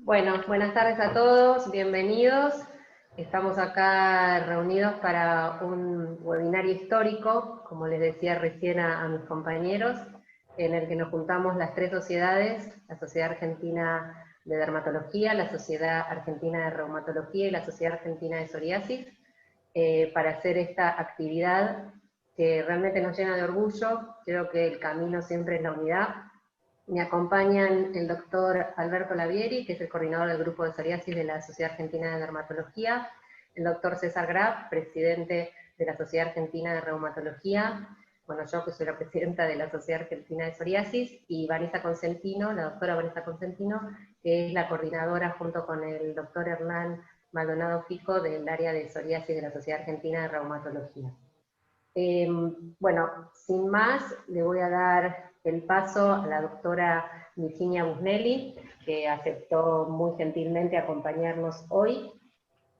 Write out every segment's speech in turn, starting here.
Bueno, buenas tardes a todos, bienvenidos. Estamos acá reunidos para un webinario histórico, como les decía recién a mis compañeros, en el que nos juntamos las tres sociedades, la Sociedad Argentina de Dermatología, la Sociedad Argentina de Reumatología y la Sociedad Argentina de Psoriasis, para hacer esta actividad que realmente nos llena de orgullo. Creo que el camino siempre es la unidad. Me acompañan el doctor Alberto Lavieri, que es el coordinador del grupo de psoriasis de la Sociedad Argentina de Dermatología, el doctor César Graf, presidente de la Sociedad Argentina de Reumatología, bueno, yo que soy la presidenta de la Sociedad Argentina de Psoriasis, y Vanessa Consentino, la doctora Vanessa Consentino, que es la coordinadora junto con el doctor Hernán Maldonado Fico del área de psoriasis de la Sociedad Argentina de Reumatología. Bueno, sin más, le voy a dar el paso a la doctora Virginia Busnelli, que aceptó muy gentilmente acompañarnos hoy.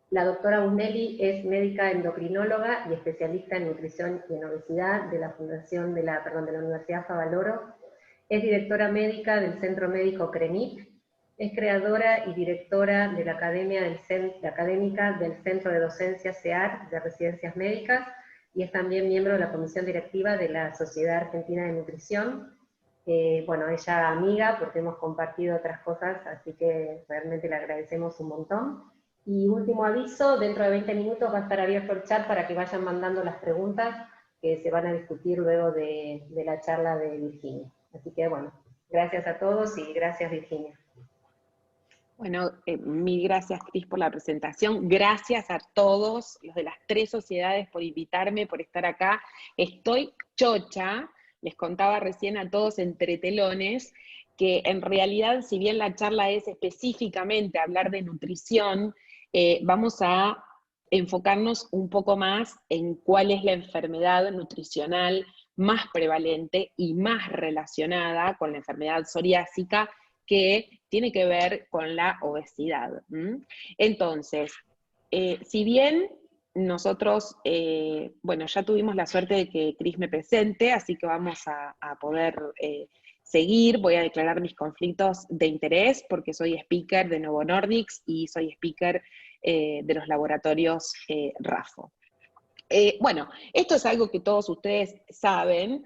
La doctora Busnelli es médica endocrinóloga y especialista en nutrición y en obesidad de la Fundación de la Universidad Favaloro. Es directora médica del Centro Médico CREMIP. Es creadora y directora de la académica del Centro de Docencia CEAR de Residencias Médicas, y es también miembro de la comisión directiva de la Sociedad Argentina de Nutrición. Bueno, ella amiga, porque hemos compartido otras cosas, así que realmente le agradecemos un montón. Y último aviso, dentro de 20 minutos va a estar abierto el chat para que vayan mandando las preguntas que se van a discutir luego de la charla de Virginia. Así que bueno, gracias a todos y gracias Virginia. Bueno, mil gracias, Cris, por la presentación. Gracias a todos los de las tres sociedades por invitarme, por estar acá. Estoy chocha, les contaba recién a todos entre telones, que en realidad, si bien la charla es específicamente hablar de nutrición, vamos a enfocarnos un poco más en cuál es la enfermedad nutricional más prevalente y más relacionada con la enfermedad psoriásica, que tiene que ver con la obesidad. Entonces, si bien nosotros, bueno, ya tuvimos la suerte de que Cris me presente, así que vamos a poder seguir. Voy a declarar mis conflictos de interés porque soy speaker de Novo Nordisk y soy speaker de los laboratorios RAFO. Bueno, esto es algo que todos ustedes saben,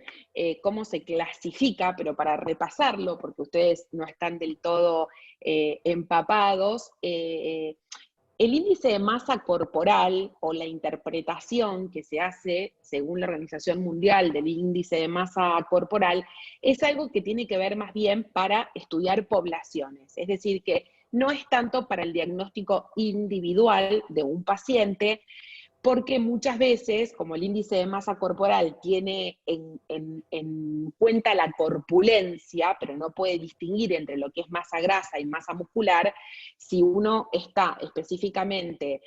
cómo se clasifica, pero para repasarlo, porque ustedes no están del todo empapados, el índice de masa corporal o la interpretación que se hace según la Organización Mundial del índice de masa corporal es algo que tiene que ver más bien para estudiar poblaciones, es decir, que no es tanto para el diagnóstico individual de un paciente, porque muchas veces, como el índice de masa corporal tiene en cuenta la corpulencia, pero no puede distinguir entre lo que es masa grasa y masa muscular, si uno está específicamente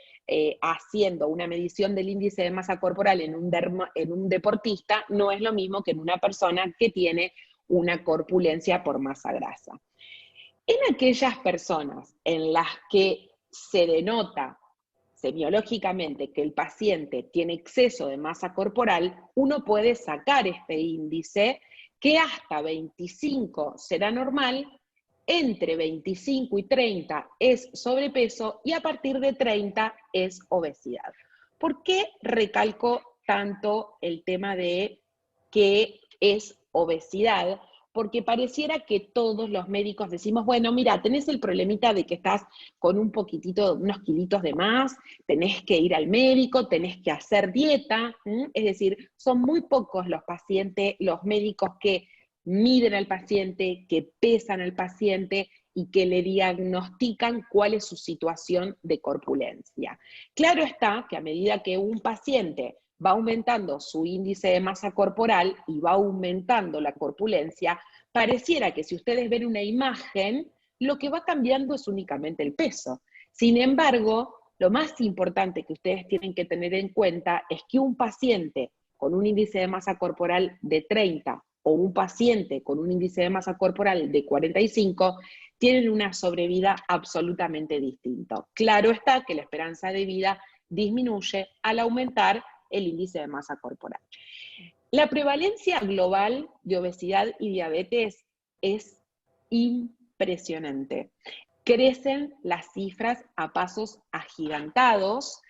haciendo una medición del índice de masa corporal en un deportista, no es lo mismo que en una persona que tiene una corpulencia por masa grasa. En aquellas personas en las que se denota semiológicamente que el paciente tiene exceso de masa corporal, uno puede sacar este índice, que hasta 25 será normal, entre 25 y 30 es sobrepeso y a partir de 30 es obesidad. ¿Por qué recalco tanto el tema de qué es obesidad? Porque pareciera que todos los médicos decimos, bueno, mira, tenés el problemita de que estás con un poquitito, unos kilitos de más, tenés que ir al médico, tenés que hacer dieta, es decir, son muy pocos los pacientes, los médicos que miden al paciente, que pesan al paciente y que le diagnostican cuál es su situación de corpulencia. Claro está que a medida que un paciente va aumentando su índice de masa corporal y va aumentando la corpulencia, pareciera que si ustedes ven una imagen, lo que va cambiando es únicamente el peso. Sin embargo, lo más importante que ustedes tienen que tener en cuenta es que un paciente con un índice de masa corporal de 30 o un paciente con un índice de masa corporal de 45 tienen una sobrevida absolutamente distinta. Claro está que la esperanza de vida disminuye al aumentar el índice de masa corporal. La prevalencia global de obesidad y diabetes es impresionante. crecen las cifras a pasos agigantados.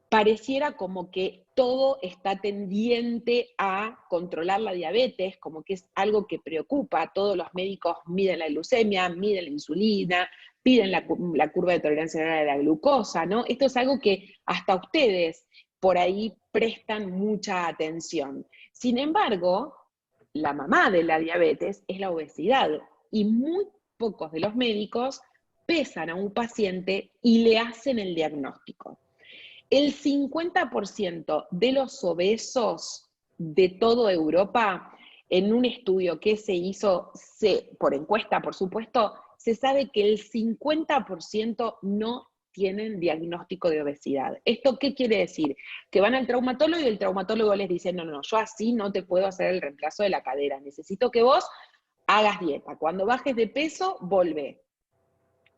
Pareciera como que todo está tendiente a controlar la diabetes, como que es algo que preocupa. Todos los médicos miden la glucemia, miden la insulina, piden la curva de tolerancia a la glucosa, ¿no? Esto es algo que hasta ustedes por ahí prestan mucha atención. Sin embargo, la mamá de la diabetes es la obesidad, y muy pocos de los médicos pesan a un paciente y le hacen el diagnóstico. El 50% de los obesos de toda Europa, en un estudio que se hizo por encuesta, por supuesto, se sabe que el 50% no tienen diagnóstico de obesidad. ¿Esto qué quiere decir? Que van al traumatólogo y el traumatólogo les dice, no, yo así no te puedo hacer el reemplazo de la cadera, necesito que vos hagas dieta. Cuando bajes de peso, volvé.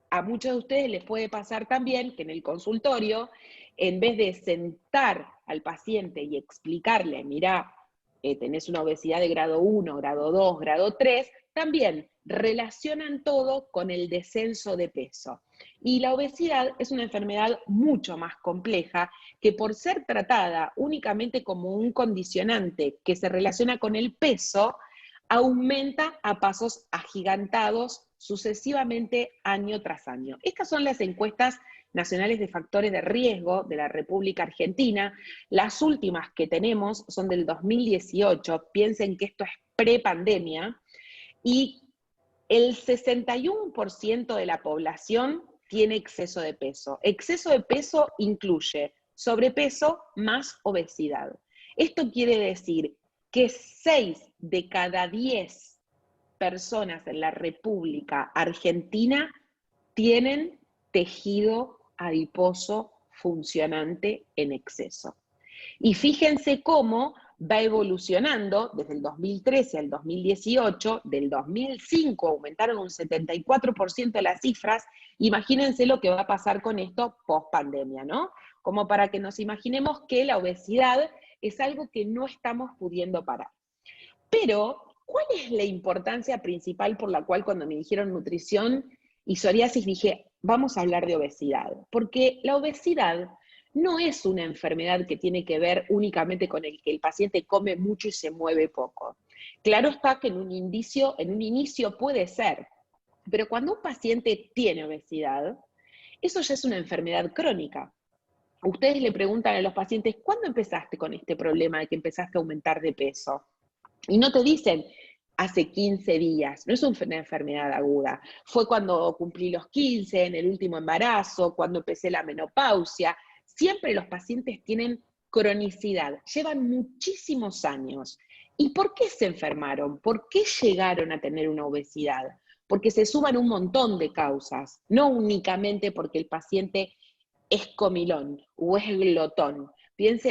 A muchos de ustedes les puede pasar también que en el consultorio, en vez de sentar al paciente y explicarle, mirá, tenés una obesidad de grado 1, grado 2, grado 3, también relacionan todo con el descenso de peso. Y la obesidad es una enfermedad mucho más compleja que, por ser tratada únicamente como un condicionante que se relaciona con el peso, aumenta a pasos agigantados sucesivamente año tras año. Estas son las encuestas nacionales de factores de riesgo de la República Argentina. Las últimas que tenemos son del 2018, piensen que esto es prepandemia, y el 61% de la población tiene exceso de peso. Exceso de peso incluye sobrepeso más obesidad. Esto quiere decir que 6 de cada 10 personas en la República Argentina tienen tejido adiposo funcionante en exceso. Y fíjense cómo va evolucionando desde el 2013 al 2018, del 2005 aumentaron un 74% las cifras. Imagínense lo que va a pasar con esto post pandemia, ¿no? Como para que nos imaginemos que la obesidad es algo que no estamos pudiendo parar. Pero, ¿cuál es la importancia principal por la cual cuando me dijeron nutrición y psoriasis dije, vamos a hablar de obesidad? Porque la obesidad no es una enfermedad que tiene que ver únicamente con el que el paciente come mucho y se mueve poco. Claro está que en un inicio puede ser, pero cuando un paciente tiene obesidad, eso ya es una enfermedad crónica. Ustedes le preguntan a los pacientes, ¿cuándo empezaste con este problema de que empezaste a aumentar de peso? Y no te dicen, hace 15 días, no es una enfermedad aguda. Fue cuando cumplí los 15, en el último embarazo, cuando empecé la menopausia. Siempre los pacientes tienen cronicidad, llevan muchísimos años. ¿Y por qué se enfermaron? ¿Por qué llegaron a tener una obesidad? Porque se suman un montón de causas, no únicamente porque el paciente es comilón o es glotón. Piensa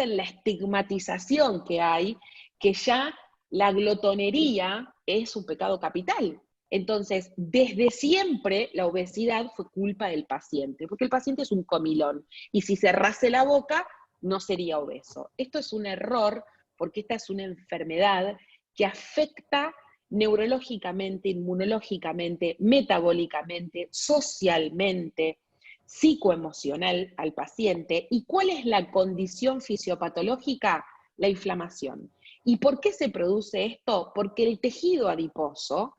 en la estigmatización que hay, que ya la glotonería es un pecado capital. Entonces, desde siempre la obesidad fue culpa del paciente, porque el paciente es un comilón, y si cerrase la boca, no sería obeso. Esto es un error, porque esta es una enfermedad que afecta neurológicamente, inmunológicamente, metabólicamente, socialmente, psicoemocional al paciente. ¿Y cuál es la condición fisiopatológica? La inflamación. ¿Y por qué se produce esto? Porque el tejido adiposo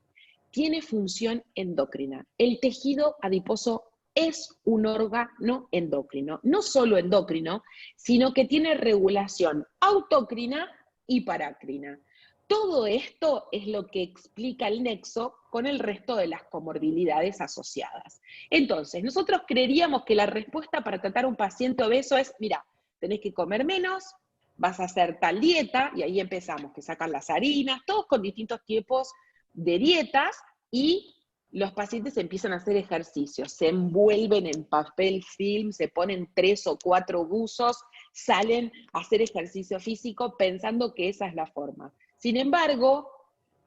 tiene función endocrina. El tejido adiposo es un órgano endocrino, no solo endocrino, sino que tiene regulación autocrina y parácrina. Todo esto es lo que explica el nexo con el resto de las comorbilidades asociadas. Entonces, nosotros creeríamos que la respuesta para tratar a un paciente obeso es, mira, tenés que comer menos, vas a hacer tal dieta, y ahí empezamos, que sacan las harinas, todos con distintos tipos de dietas, y los pacientes empiezan a hacer ejercicios, se envuelven en papel film, se ponen 3 o 4 buzos, salen a hacer ejercicio físico pensando que esa es la forma. Sin embargo,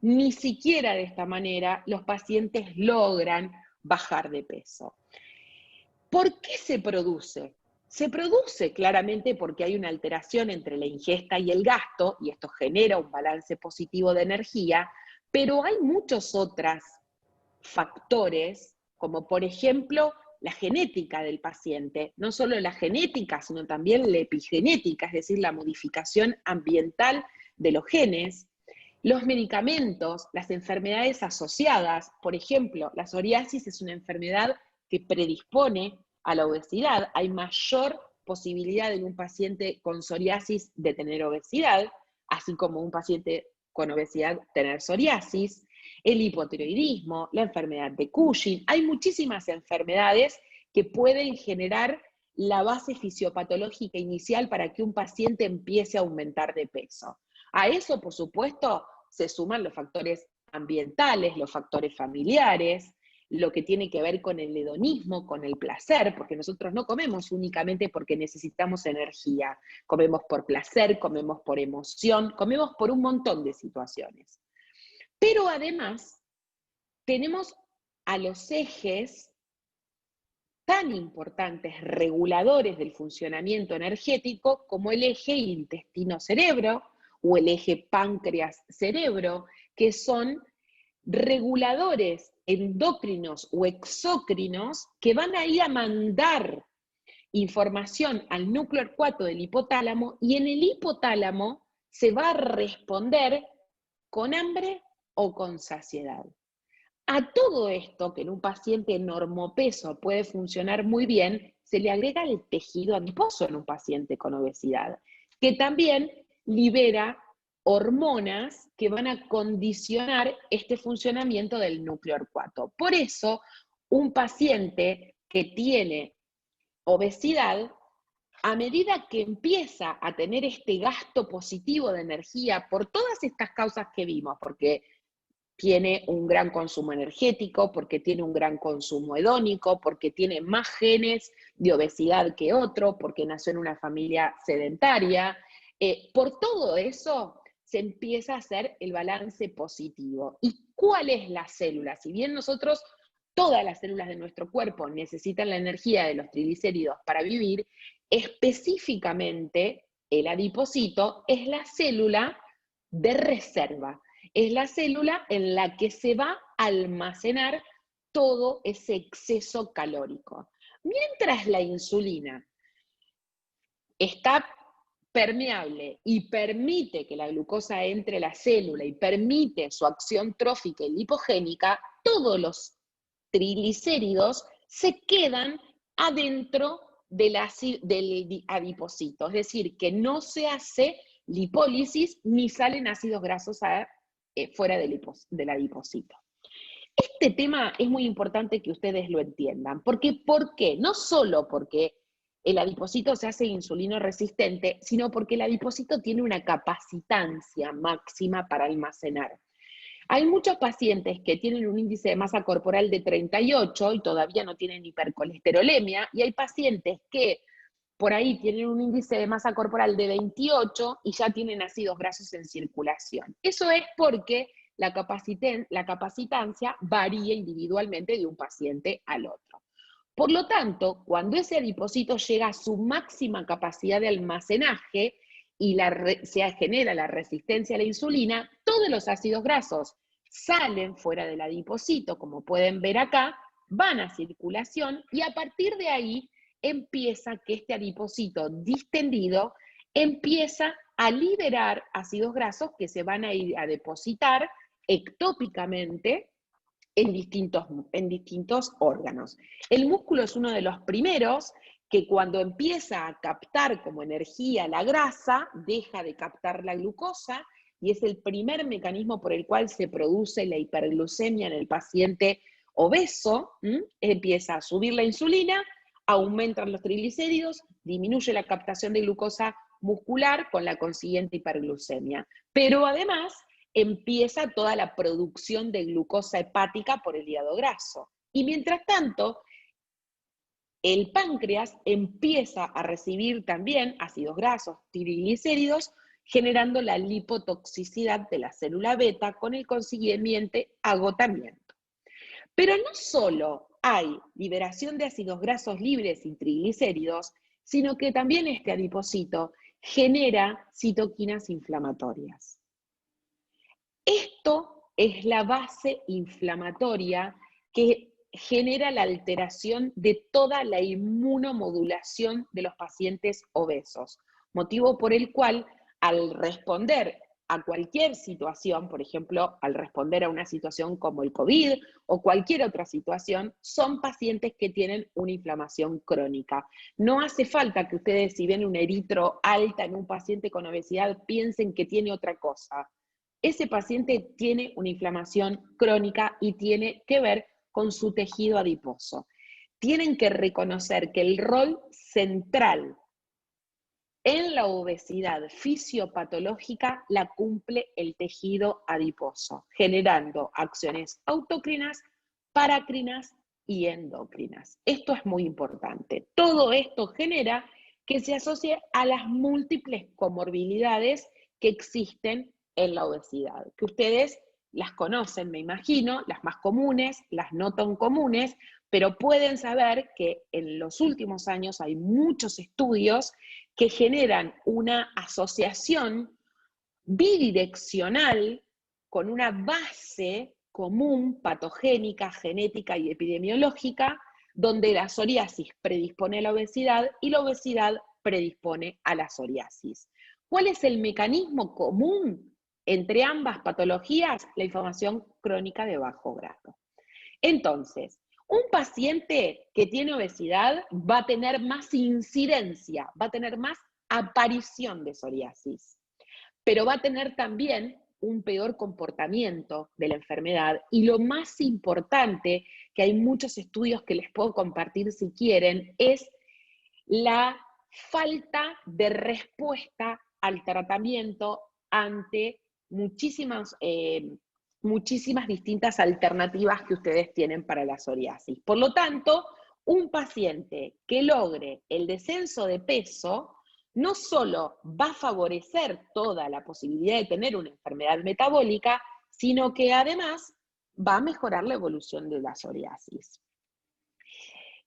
ni siquiera de esta manera los pacientes logran bajar de peso. ¿Por qué se produce? Se produce claramente porque hay una alteración entre la ingesta y el gasto, y esto genera un balance positivo de energía, pero hay muchos otros factores como por ejemplo la genética del paciente, no solo la genética, sino también la epigenética, es decir, la modificación ambiental de los genes, los medicamentos, las enfermedades asociadas. Por ejemplo, la psoriasis es una enfermedad que predispone a la obesidad. Hay mayor posibilidad en un paciente con psoriasis de tener obesidad, así como un paciente con obesidad tener psoriasis. El hipotiroidismo, la enfermedad de Cushing. Hay muchísimas enfermedades que pueden generar la base fisiopatológica inicial para que un paciente empiece a aumentar de peso. A eso, por supuesto, se suman los factores ambientales, los factores familiares, lo que tiene que ver con el hedonismo, con el placer, porque nosotros no comemos únicamente porque necesitamos energía, comemos por placer, comemos por emoción, comemos por un montón de situaciones. Pero además, tenemos a los ejes tan importantes, reguladores del funcionamiento energético, como el eje intestino-cerebro o el eje páncreas-cerebro, que son reguladores endocrinos o exócrinos que van a ir a mandar información al núcleo 4 del hipotálamo, y en el hipotálamo se va a responder con hambre o con saciedad. A todo esto, que en un paciente normopeso puede funcionar muy bien, se le agrega el tejido adiposo en un paciente con obesidad, que también libera hormonas que van a condicionar este funcionamiento del núcleo arcuato. Por eso, un paciente que tiene obesidad, a medida que empieza a tener este gasto positivo de energía por todas estas causas que vimos, porque tiene un gran consumo energético, porque tiene un gran consumo hedónico, porque tiene más genes de obesidad que otro, porque nació en una familia sedentaria. Por todo eso se empieza a hacer el balance positivo. ¿Y cuál es la célula? Si bien nosotros, todas las células de nuestro cuerpo necesitan la energía de los triglicéridos para vivir, específicamente el adipocito es la célula de reserva. Es la célula en la que se va a almacenar todo ese exceso calórico. Mientras la insulina está permeable y permite que la glucosa entre a la célula y permite su acción trófica y lipogénica, todos los triglicéridos se quedan adentro del adipocito, es decir, que no se hace lipólisis ni salen ácidos grasos fuera del adipocito. Este tema es muy importante que ustedes lo entiendan, porque ¿por qué? No solo porque el adipocito se hace insulino resistente, sino porque el adipocito tiene una capacitancia máxima para almacenar. Hay muchos pacientes que tienen un índice de masa corporal de 38 y todavía no tienen hipercolesterolemia, y hay pacientes que por ahí tienen un índice de masa corporal de 28 y ya tienen ácidos grasos en circulación. Eso es porque la capacitancia varía individualmente de un paciente al otro. Por lo tanto, cuando ese adipocito llega a su máxima capacidad de almacenaje y se genera la resistencia a la insulina, todos los ácidos grasos salen fuera del adipocito, como pueden ver acá, van a circulación, y a partir de ahí empieza que este adipocito distendido empieza a liberar ácidos grasos que se van a ir a depositar ectópicamente en distintos órganos. El músculo es uno de los primeros que, cuando empieza a captar como energía la grasa, deja de captar la glucosa, y es el primer mecanismo por el cual se produce la hiperglucemia en el paciente obeso. Empieza a subir la insulina, aumentan los triglicéridos, disminuye la captación de glucosa muscular con la consiguiente hiperglucemia. Pero además empieza toda la producción de glucosa hepática por el hígado graso. Y mientras tanto, el páncreas empieza a recibir también ácidos grasos, triglicéridos, generando la lipotoxicidad de la célula beta con el consiguiente agotamiento. Pero no solo hay liberación de ácidos grasos libres y triglicéridos, sino que también este adipocito genera citoquinas inflamatorias. Esto es la base inflamatoria que genera la alteración de toda la inmunomodulación de los pacientes obesos, motivo por el cual al responder a cualquier situación, por ejemplo, al responder a una situación como el COVID o cualquier otra situación, son pacientes que tienen una inflamación crónica. No hace falta que ustedes, si ven un eritro alta en un paciente con obesidad, piensen que tiene otra cosa. Ese paciente tiene una inflamación crónica y tiene que ver con su tejido adiposo. Tienen que reconocer que el rol central en la obesidad fisiopatológica la cumple el tejido adiposo, generando acciones autocrinas, paracrinas y endocrinas. Esto es muy importante. Todo esto genera que se asocie a las múltiples comorbilidades que existen en la obesidad, que ustedes las conocen, me imagino, las más comunes, las no tan comunes, pero pueden saber que en los últimos años hay muchos estudios que generan una asociación bidireccional con una base común, patogénica, genética y epidemiológica, donde la psoriasis predispone a la obesidad y la obesidad predispone a la psoriasis. ¿Cuál es el mecanismo común entre ambas patologías? La inflamación crónica de bajo grado. Entonces, un paciente que tiene obesidad va a tener más incidencia, va a tener más aparición de psoriasis, pero va a tener también un peor comportamiento de la enfermedad y lo más importante, que hay muchos estudios que les puedo compartir si quieren, es la falta de respuesta al tratamiento ante muchísimas distintas alternativas que ustedes tienen para la psoriasis. Por lo tanto, un paciente que logre el descenso de peso no solo va a favorecer toda la posibilidad de tener una enfermedad metabólica, sino que además va a mejorar la evolución de la psoriasis.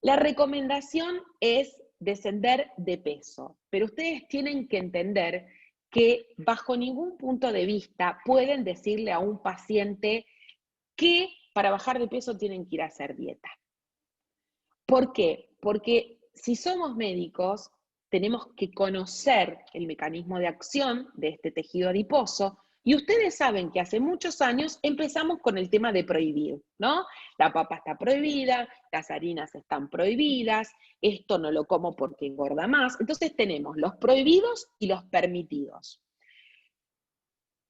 La recomendación es descender de peso, pero ustedes tienen que entender que bajo ningún punto de vista pueden decirle a un paciente que para bajar de peso tienen que ir a hacer dieta. ¿Por qué? Porque si somos médicos, tenemos que conocer el mecanismo de acción de este tejido adiposo, y ustedes saben que hace muchos años empezamos con el tema de prohibir, ¿no? La papa está prohibida, las harinas están prohibidas, esto no lo como porque engorda más. Entonces tenemos los prohibidos y los permitidos.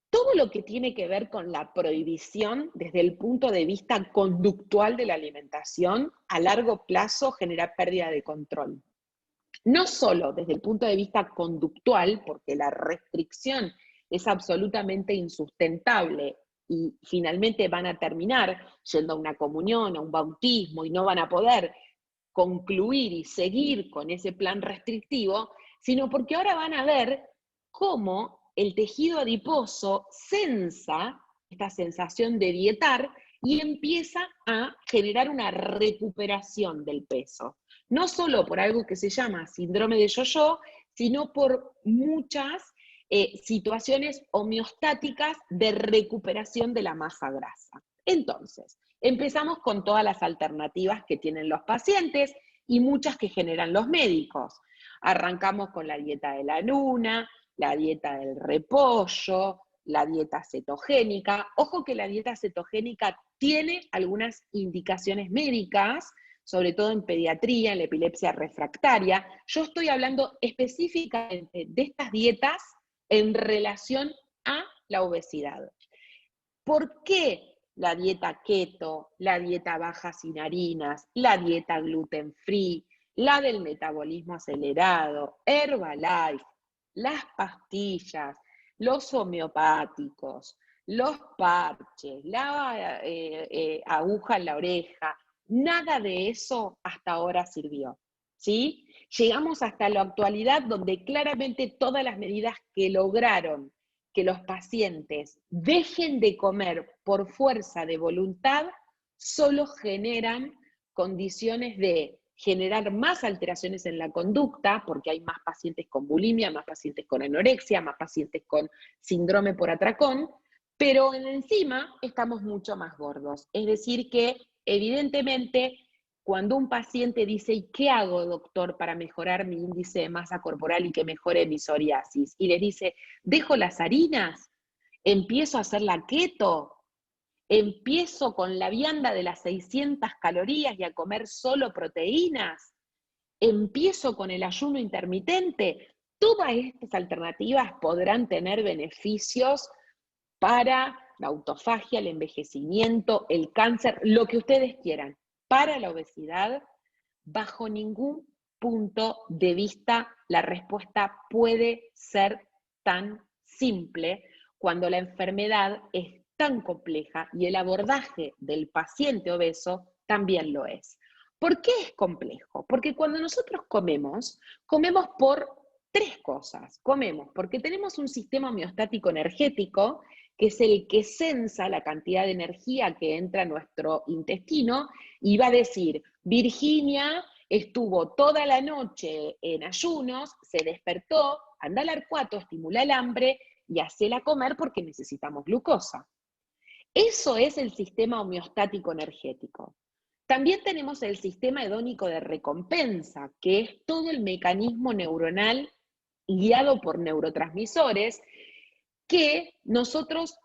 Todo lo que tiene que ver con la prohibición desde el punto de vista conductual de la alimentación, a largo plazo genera pérdida de control. No solo desde el punto de vista conductual, porque la restricción es absolutamente insustentable y finalmente van a terminar yendo a una comunión, a un bautismo y no van a poder concluir y seguir con ese plan restrictivo, sino porque ahora van a ver cómo el tejido adiposo sensa esta sensación de dietar y empieza a generar una recuperación del peso. No solo por algo que se llama síndrome de yo-yo, sino por muchas situaciones homeostáticas de recuperación de la masa grasa. Entonces, empezamos con todas las alternativas que tienen los pacientes y muchas que generan los médicos. Arrancamos con la dieta de la luna, la dieta del repollo, la dieta cetogénica. Ojo que la dieta cetogénica tiene algunas indicaciones médicas, sobre todo en pediatría, en la epilepsia refractaria. Yo estoy hablando específicamente de estas dietas en relación a la obesidad. ¿Por qué la dieta keto, la dieta baja sin harinas, la dieta gluten free, la del metabolismo acelerado, Herbalife, las pastillas, los homeopáticos, los parches, la aguja en la oreja? Nada de eso hasta ahora sirvió, ¿sí? Llegamos hasta la actualidad donde claramente todas las medidas que lograron que los pacientes dejen de comer por fuerza de voluntad solo generan condiciones de generar más alteraciones en la conducta, porque hay más pacientes con bulimia, más pacientes con anorexia, más pacientes con síndrome por atracón, pero encima estamos mucho más gordos. Es decir que Evidentemente, cuando un paciente dice, ¿y qué hago, doctor, para mejorar mi índice de masa corporal y que mejore mi psoriasis? Y le dice, ¿dejo las harinas? ¿Empiezo a hacer la keto? ¿Empiezo con la vianda de las 600 calorías y a comer solo proteínas? ¿Empiezo con el ayuno intermitente? Todas estas alternativas podrán tener beneficios para la autofagia, el envejecimiento, el cáncer, lo que ustedes quieran. Para la obesidad, bajo ningún punto de vista la respuesta puede ser tan simple cuando la enfermedad es tan compleja y el abordaje del paciente obeso también lo es. ¿Por qué es complejo? Porque cuando nosotros comemos por tres cosas. Comemos porque tenemos un sistema homeostático energético, que es el que censa la cantidad de energía que entra a nuestro intestino y va a decir, Virginia estuvo toda la noche en ayunos, se despertó, anda al arcuato, estimula el hambre y hacela comer porque necesitamos glucosa. Eso es el sistema homeostático energético. También tenemos el sistema hedónico de recompensa, que es todo el mecanismo neuronal guiado por neurotransmisores que nosotros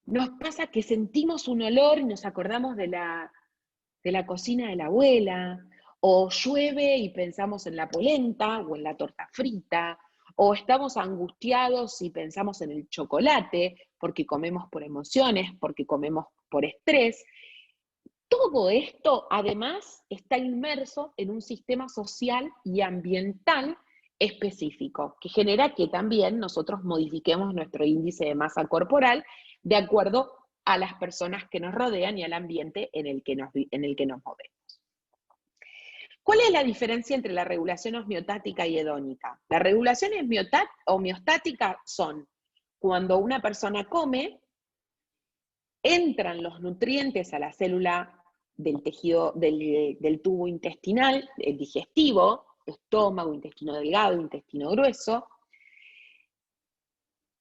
nos pasa que sentimos un olor y nos acordamos de la cocina de la abuela, o llueve y pensamos en la polenta o en la torta frita, o estamos angustiados y pensamos en el chocolate, porque comemos por emociones, porque comemos por estrés. Todo esto, además, está inmerso en un sistema social y ambiental específico, que genera que también nosotros modifiquemos nuestro índice de masa corporal de acuerdo a las personas que nos rodean y al ambiente en el que nos movemos. ¿Cuál es la diferencia entre la regulación homeostática y hedónica? La regulación homeostática son cuando una persona come, entran los nutrientes a la célula del tejido del tubo intestinal, el digestivo, estómago, intestino delgado, intestino grueso,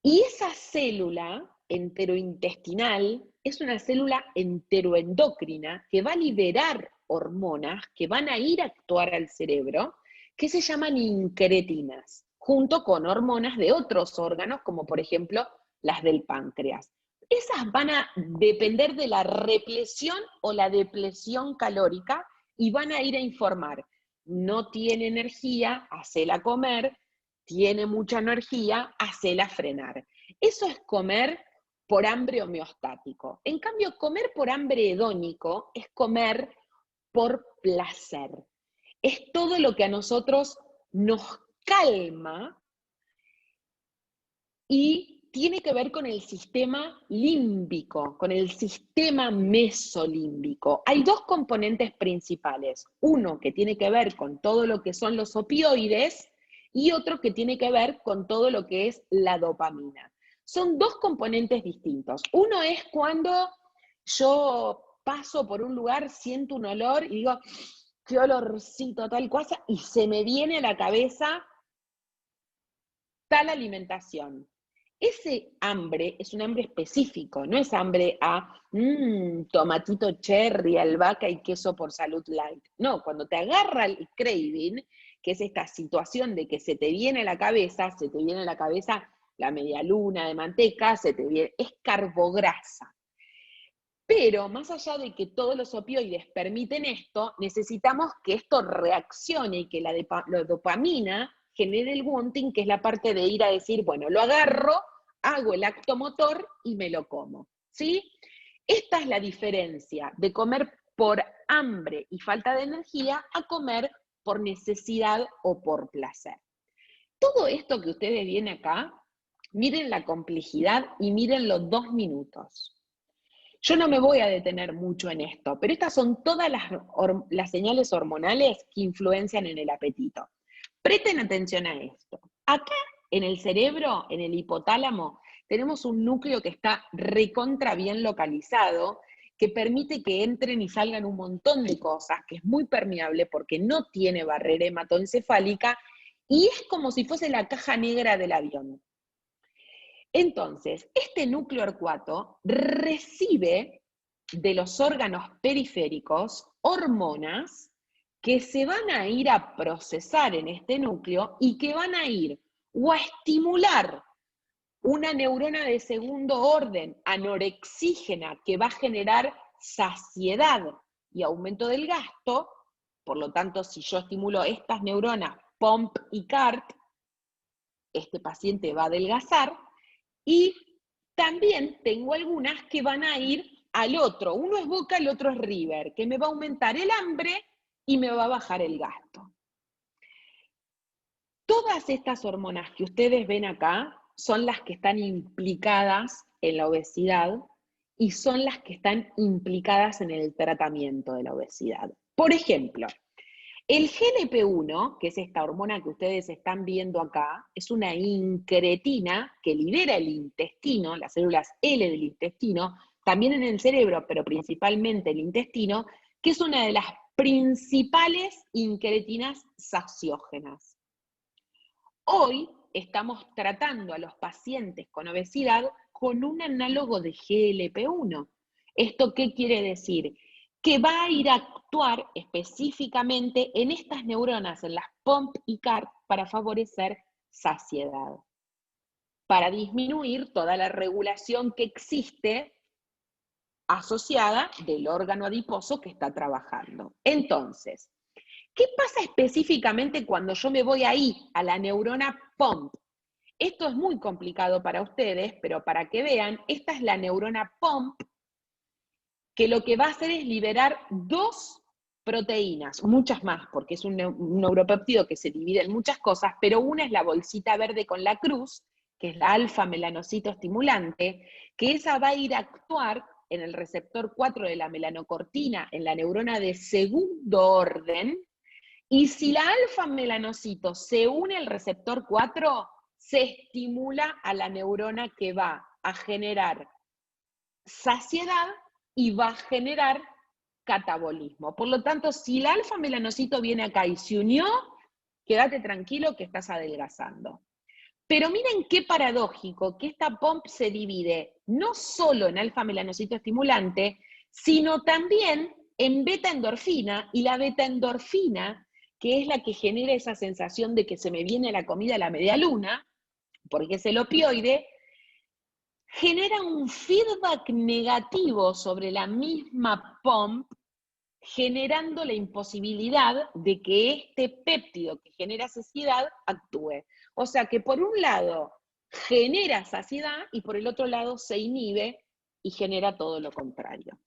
y esa célula enterointestinal es una célula enteroendocrina que va a liberar hormonas que van a ir a actuar al cerebro, que se llaman incretinas, junto con hormonas de otros órganos, como por ejemplo las del páncreas. Esas van a depender de la represión o la depresión calórica y van a ir a informar, no tiene energía, hacela comer, tiene mucha energía, hacela frenar. Eso es comer por hambre homeostático. En cambio, comer por hambre hedónico es comer por placer. Es todo lo que a nosotros nos calma y tiene que ver con el sistema límbico, con el sistema mesolímbico. Hay dos componentes principales. Uno que tiene que ver con todo lo que son los opioides y otro que tiene que ver con todo lo que es la dopamina. Son dos componentes distintos. Uno es cuando yo paso por un lugar, siento un olor y digo, qué olorcito, tal cosa, y se me viene a la cabeza tal alimentación. Ese hambre es un hambre específico, no es hambre a tomatito cherry, albahaca y queso por salud light. No, cuando te agarra el craving, que es esta situación de que se te viene a la cabeza la media luna de manteca, es carbograsa. Pero más allá de que todos los opioides permiten esto, necesitamos que esto reaccione y que la dopamina genere el wanting, que es la parte de ir a decir, bueno, lo agarro, hago el acto motor y me lo como, ¿sí? Esta es la diferencia de comer por hambre y falta de energía a comer por necesidad o por placer. Todo esto que ustedes ven acá, miren la complejidad y miren los 2 minutos. Yo no me voy a detener mucho en esto, pero estas son todas las señales hormonales que influencian en el apetito. Presten atención a esto. Acá en el cerebro, en el hipotálamo, tenemos un núcleo que está recontra bien localizado, que permite que entren y salgan un montón de cosas, que es muy permeable porque no tiene barrera hematoencefálica y es como si fuese la caja negra del avión. Entonces, este núcleo arcuato recibe de los órganos periféricos hormonas que se van a ir a procesar en este núcleo y que van a ir o a estimular una neurona de segundo orden anorexígena que va a generar saciedad y aumento del gasto. Por lo tanto, si yo estimulo estas neuronas POMP y CART, este paciente va a adelgazar. Y también tengo algunas que van a ir al otro. Uno es Boca, el otro es River, que me va a aumentar el hambre y me va a bajar el gasto. Todas estas hormonas que ustedes ven acá son las que están implicadas en la obesidad y son las que están implicadas en el tratamiento de la obesidad. Por ejemplo, el GLP-1, que es esta hormona que ustedes están viendo acá, es una incretina que libera el intestino, las células L del intestino, también en el cerebro, pero principalmente el intestino, que es una de las principales incretinas saciógenas. Hoy estamos tratando a los pacientes con obesidad con un análogo de GLP-1. ¿Esto qué quiere decir? Que va a ir a actuar específicamente en estas neuronas, en las POMP y CART, para favorecer saciedad, para disminuir toda la regulación que existe asociada del órgano adiposo que está trabajando. Entonces, ¿qué pasa específicamente cuando yo me voy ahí, a la neurona POMP? Esto es muy complicado para ustedes, pero para que vean, esta es la neurona POMP, que lo que va a hacer es liberar dos proteínas, muchas más, porque es un neuropéptido que se divide en muchas cosas, pero una es la bolsita verde con la cruz, que es la alfa-melanocito estimulante, que esa va a ir a actuar en el receptor 4 de la melanocortina, en la neurona de segundo orden, y si la alfa-melanocito se une al receptor 4, se estimula a la neurona que va a generar saciedad y va a generar catabolismo. Por lo tanto, si el alfa-melanocito viene acá y se unió, quédate tranquilo que estás adelgazando. Pero miren qué paradójico que esta POMP se divide no solo en alfa-melanocito estimulante, sino también en beta-endorfina, y la beta-endorfina, que es la que genera esa sensación de que se me viene la comida a la media luna, porque es el opioide, genera un feedback negativo sobre la misma POMP, generando la imposibilidad de que este péptido que genera saciedad actúe. O sea que por un lado genera saciedad y por el otro lado se inhibe y genera todo lo contrario.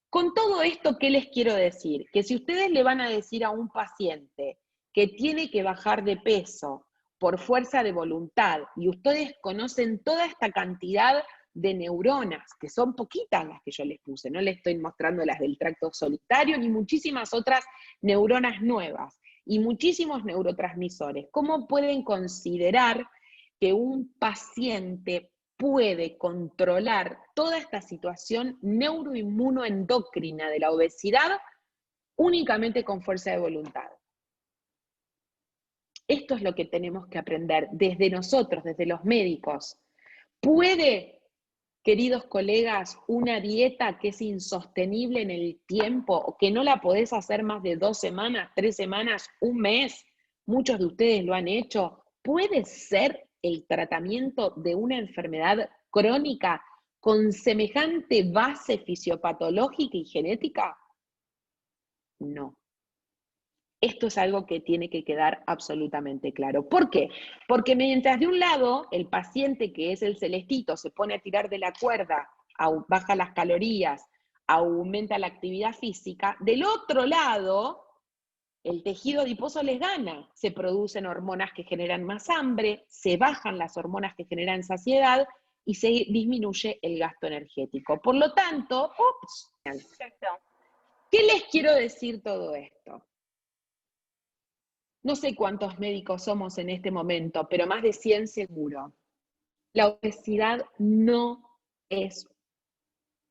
Con todo esto, ¿qué les quiero decir? Que si ustedes le van a decir a un paciente que tiene que bajar de peso por fuerza de voluntad, y ustedes conocen toda esta cantidad de neuronas, que son poquitas las que yo les puse, no les estoy mostrando las del tracto solitario, ni muchísimas otras neuronas nuevas, y muchísimos neurotransmisores, ¿cómo pueden considerar que un paciente puede controlar toda esta situación neuroinmunoendocrina de la obesidad únicamente con fuerza de voluntad? Esto es lo que tenemos que aprender desde nosotros, desde los médicos. ¿Puede, queridos colegas, una dieta que es insostenible en el tiempo, o que no la podés hacer más de 2 semanas, 3 semanas, un mes? Muchos de ustedes lo han hecho. ¿Puede ser el tratamiento de una enfermedad crónica con semejante base fisiopatológica y genética? No. Esto es algo que tiene que quedar absolutamente claro. ¿Por qué? Porque mientras de un lado el paciente, que es el celestito, se pone a tirar de la cuerda, baja las calorías, aumenta la actividad física, del otro lado el tejido adiposo les gana. Se producen hormonas que generan más hambre, se bajan las hormonas que generan saciedad y se disminuye el gasto energético. Por lo tanto, ¿qué les quiero decir todo esto? No sé cuántos médicos somos en este momento, pero más de 100 seguro. La obesidad no es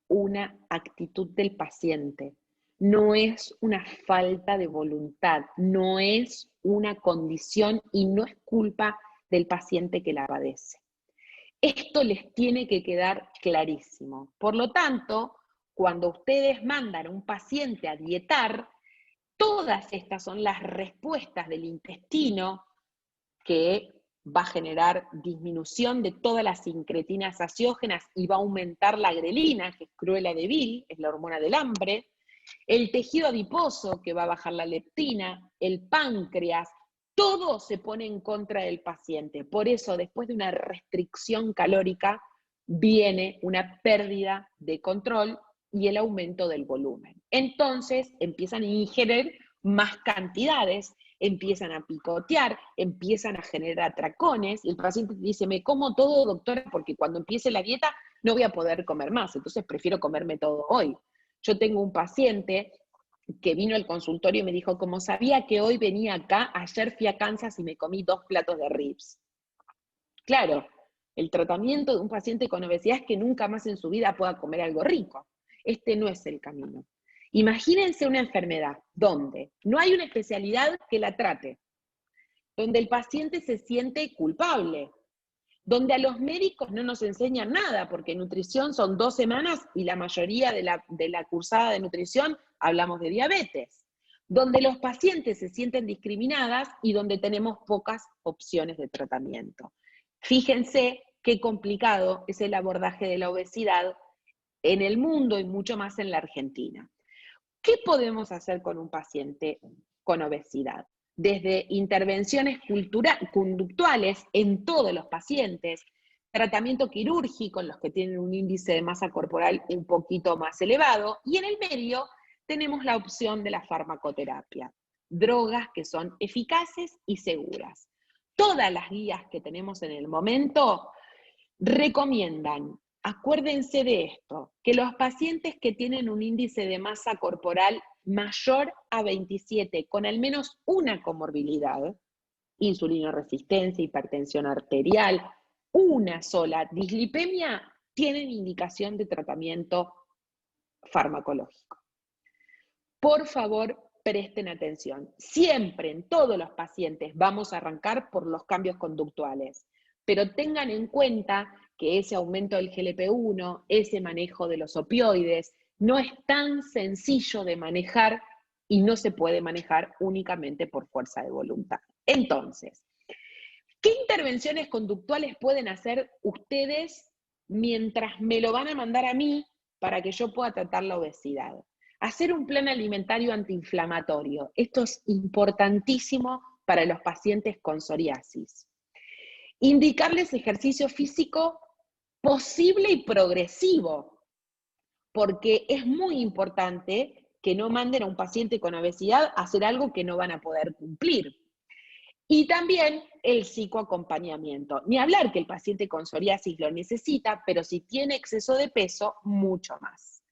una actitud del paciente, no es una falta de voluntad, no es una condición y no es culpa del paciente que la padece. Esto les tiene que quedar clarísimo. Por lo tanto, cuando ustedes mandan a un paciente a dietar, todas estas son las respuestas del intestino que va a generar disminución de todas las incretinas aciógenas y va a aumentar la grelina, que es Cruella de Vil, es la hormona del hambre, el tejido adiposo, que va a bajar la leptina, el páncreas, todo se pone en contra del paciente. Por eso, después de una restricción calórica, viene una pérdida de control y el aumento del volumen. Entonces, empiezan a ingerir más cantidades, empiezan a picotear, empiezan a generar atracones, y el paciente dice, me como todo, doctora, porque cuando empiece la dieta no voy a poder comer más, entonces prefiero comerme todo hoy. Yo tengo un paciente que vino al consultorio y me dijo, como sabía que hoy venía acá, ayer fui a Kansas y me comí 2 platos de ribs. Claro, el tratamiento de un paciente con obesidad es que nunca más en su vida pueda comer algo rico. Este no es el camino. Imagínense una enfermedad donde no hay una especialidad que la trate, donde el paciente se siente culpable, donde a los médicos no nos enseñan nada, porque nutrición son 2 semanas y la mayoría de la cursada de nutrición hablamos de diabetes, donde los pacientes se sienten discriminadas y donde tenemos pocas opciones de tratamiento. Fíjense qué complicado es el abordaje de la obesidad en el mundo y mucho más en la Argentina. ¿Qué podemos hacer con un paciente con obesidad? Desde intervenciones conductuales en todos los pacientes, tratamiento quirúrgico en los que tienen un índice de masa corporal un poquito más elevado, y en el medio tenemos la opción de la farmacoterapia, drogas que son eficaces y seguras. Todas las guías que tenemos en el momento recomiendan, acuérdense de esto, que los pacientes que tienen un índice de masa corporal mayor a 27, con al menos una comorbilidad, insulinoresistencia, hipertensión arterial, una sola dislipemia, tienen indicación de tratamiento farmacológico. Por favor, presten atención. Siempre en todos los pacientes vamos a arrancar por los cambios conductuales, pero tengan en cuenta que ese aumento del GLP-1, ese manejo de los opioides, no es tan sencillo de manejar y no se puede manejar únicamente por fuerza de voluntad. Entonces, ¿qué intervenciones conductuales pueden hacer ustedes mientras me lo van a mandar a mí para que yo pueda tratar la obesidad? Hacer un plan alimentario antiinflamatorio. Esto es importantísimo para los pacientes con psoriasis. Indicarles ejercicio físico posible y progresivo, porque es muy importante que no manden a un paciente con obesidad a hacer algo que no van a poder cumplir. Y también el psicoacompañamiento. Ni hablar que el paciente con psoriasis lo necesita, pero si tiene exceso de peso, mucho más.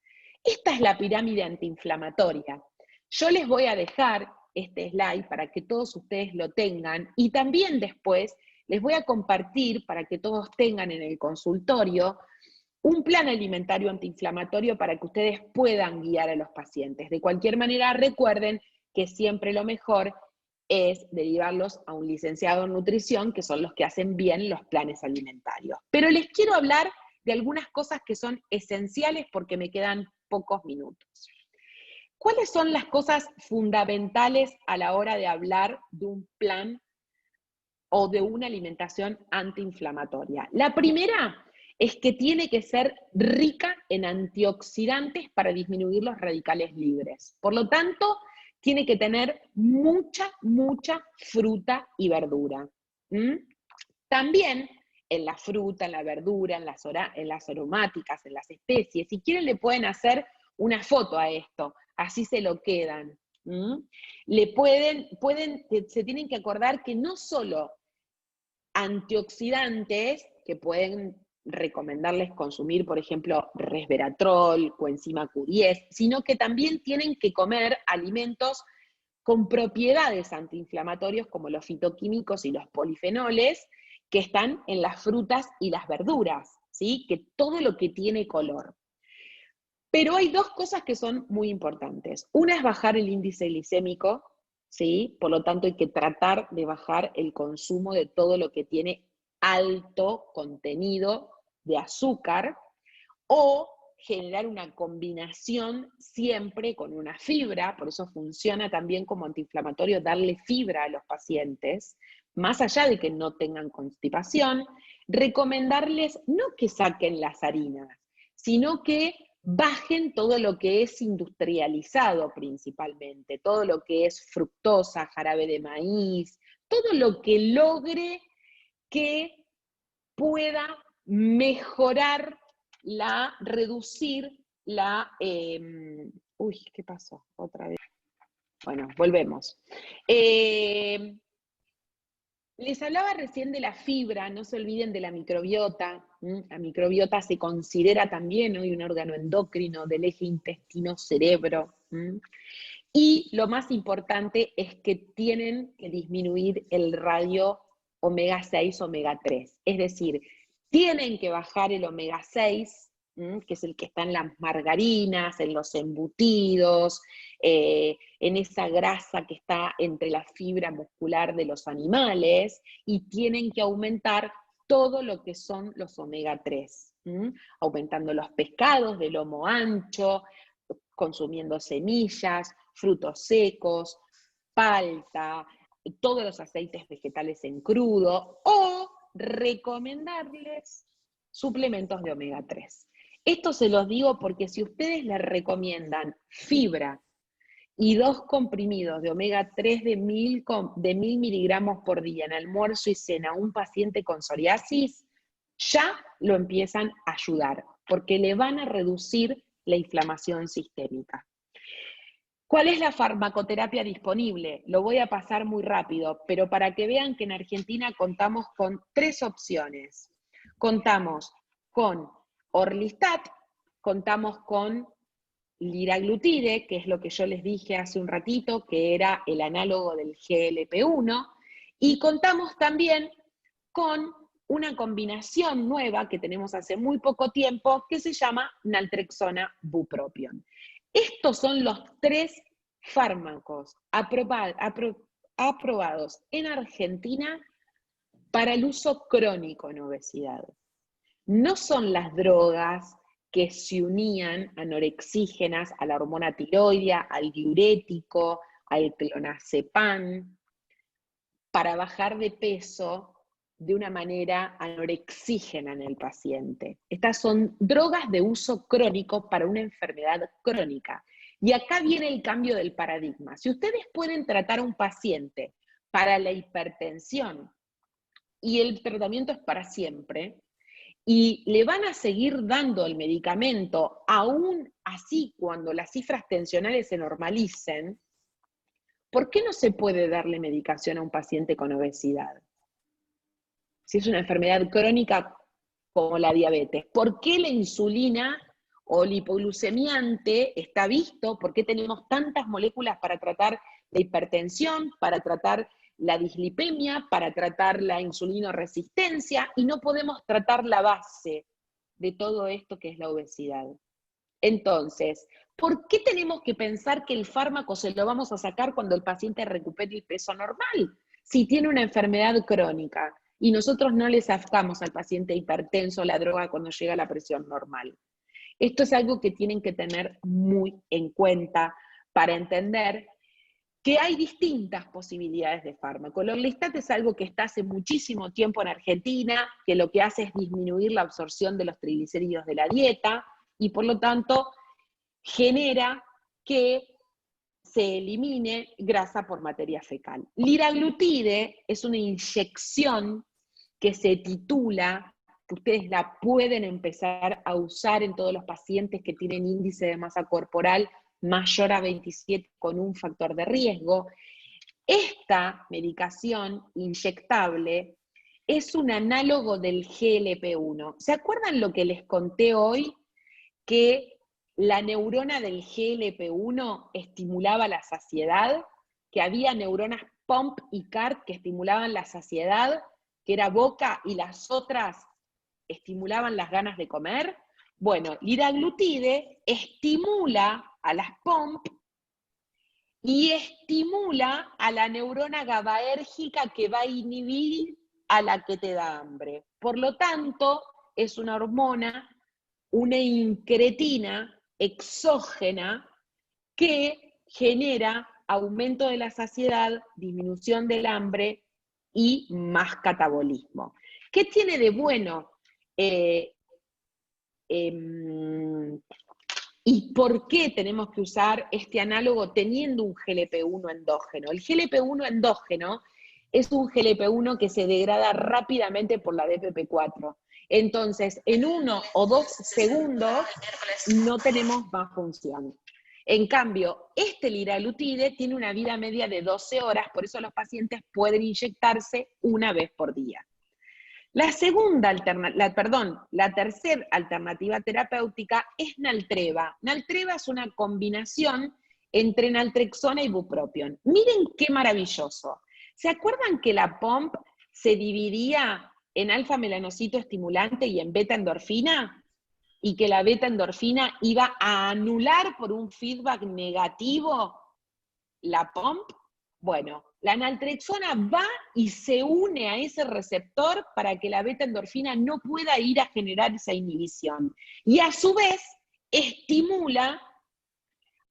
Esta es la pirámide antiinflamatoria. Yo les voy a dejar este slide para que todos ustedes lo tengan y también después les voy a compartir para que todos tengan en el consultorio un plan alimentario antiinflamatorio para que ustedes puedan guiar a los pacientes. De cualquier manera, recuerden que siempre lo mejor es derivarlos a un licenciado en nutrición, que son los que hacen bien los planes alimentarios. Pero les quiero hablar de algunas cosas que son esenciales porque me quedan pocos minutos. ¿Cuáles son las cosas fundamentales a la hora de hablar de un plan o de una alimentación antiinflamatoria? La primera es que tiene que ser rica en antioxidantes para disminuir los radicales libres. Por lo tanto, tiene que tener mucha fruta y verdura. También en la fruta, en la verdura, en las aromáticas, en las especies. Si quieren le pueden hacer una foto a esto, así se lo quedan. Se tienen que acordar que no solo antioxidantes, que pueden recomendarles consumir, por ejemplo, resveratrol, coenzima Q10, sino que también tienen que comer alimentos con propiedades antiinflamatorias como los fitoquímicos y los polifenoles que están en las frutas y las verduras, ¿sí? Que todo lo que tiene color. Pero hay dos cosas que son muy importantes. Una es bajar el índice glicémico, ¿sí? Por lo tanto, hay que tratar de bajar el consumo de todo lo que tiene alto contenido de azúcar, o generar una combinación siempre con una fibra, por eso funciona también como antiinflamatorio darle fibra a los pacientes, más allá de que no tengan constipación, recomendarles no que saquen las harinas, sino que bajen todo lo que es industrializado principalmente, todo lo que es fructosa, jarabe de maíz, todo lo que logre que pueda mejorar reducir la... uy, ¿qué pasó? Otra vez. Bueno, volvemos. Les hablaba recién de la fibra, no se olviden de la microbiota. La microbiota se considera también hoy un órgano endocrino del eje intestino-cerebro. Y lo más importante es que tienen que disminuir el radio omega 6, omega 3. Es decir, tienen que bajar el omega 6, que es el que está en las margarinas, en los embutidos, en esa grasa que está entre la fibra muscular de los animales, y tienen que aumentar todo lo que son los omega 3, aumentando los pescados de lomo ancho, consumiendo semillas, frutos secos, palta, todos los aceites vegetales en crudo, o recomendarles suplementos de omega 3. Esto se los digo porque si ustedes les recomiendan fibra y 2 comprimidos de omega 3 de 1000 miligramos por día en almuerzo y cena a un paciente con psoriasis, ya lo empiezan a ayudar, porque le van a reducir la inflamación sistémica. ¿Cuál es la farmacoterapia disponible? Lo voy a pasar muy rápido, pero para que vean que en Argentina contamos con 3 opciones. Contamos con Orlistat, contamos con liraglutide, que es lo que yo les dije hace un ratito, que era el análogo del GLP-1, y contamos también con una combinación nueva que tenemos hace muy poco tiempo, que se llama naltrexona bupropion. Estos son los 3 fármacos aprobados en Argentina para el uso crónico en obesidad. No son las drogas que se unían anorexígenas a la hormona tiroidea, al diurético, al clonazepam, para bajar de peso de una manera anorexígena en el paciente. Estas son drogas de uso crónico para una enfermedad crónica. Y acá viene el cambio del paradigma. Si ustedes pueden tratar a un paciente para la hipertensión y el tratamiento es para siempre, y le van a seguir dando el medicamento aún así cuando las cifras tensionales se normalicen, ¿por qué no se puede darle medicación a un paciente con obesidad? Si es una enfermedad crónica como la diabetes, ¿por qué la insulina o el hipoglucemiante está visto? ¿Por qué tenemos tantas moléculas para tratar la hipertensión, para tratar la dislipemia, para tratar la insulinoresistencia, y no podemos tratar la base de todo esto que es la obesidad? Entonces, ¿por qué tenemos que pensar que el fármaco se lo vamos a sacar cuando el paciente recupere el peso normal? Si tiene una enfermedad crónica y nosotros no le sacamos al paciente hipertenso la droga cuando llega a la presión normal. Esto es algo que tienen que tener muy en cuenta para entender que hay distintas posibilidades de fármaco. El Orlistat es algo que está hace muchísimo tiempo en Argentina, que lo que hace es disminuir la absorción de los triglicéridos de la dieta y por lo tanto genera que se elimine grasa por materia fecal. Liraglutide es una inyección que se titula, que ustedes la pueden empezar a usar en todos los pacientes que tienen índice de masa corporal mayor a 27 con un factor de riesgo. Esta medicación inyectable es un análogo del GLP-1. ¿Se acuerdan lo que les conté hoy? Que la neurona del GLP-1 estimulaba la saciedad, que había neuronas POMP y CART que estimulaban la saciedad, que era boca, y las otras estimulaban las ganas de comer. Bueno, liraglutide estimula a las POMP y estimula a la neurona GABAérgica que va a inhibir a la que te da hambre. Por lo tanto, es una hormona una incretina exógena que genera aumento de la saciedad, disminución del hambre y más catabolismo. ¿Qué tiene de bueno? ¿Y por qué tenemos que usar este análogo teniendo un GLP-1 endógeno? El GLP-1 endógeno es un GLP-1 que se degrada rápidamente por la DPP4. Entonces, en 1 o 2 segundos no tenemos más función. En cambio, este liraglutide tiene una vida media de 12 horas, por eso los pacientes pueden inyectarse una vez por día. La tercera alternativa terapéutica es Naltreva. Naltreva es una combinación entre naltrexona y bupropión. Miren qué maravilloso. ¿Se acuerdan que la POMP se dividía en alfa-melanocito estimulante y en beta-endorfina? Y que la beta-endorfina iba a anular por un feedback negativo la POMP. Bueno, la naltrexona va y se une a ese receptor para que la beta-endorfina no pueda ir a generar esa inhibición. Y a su vez, estimula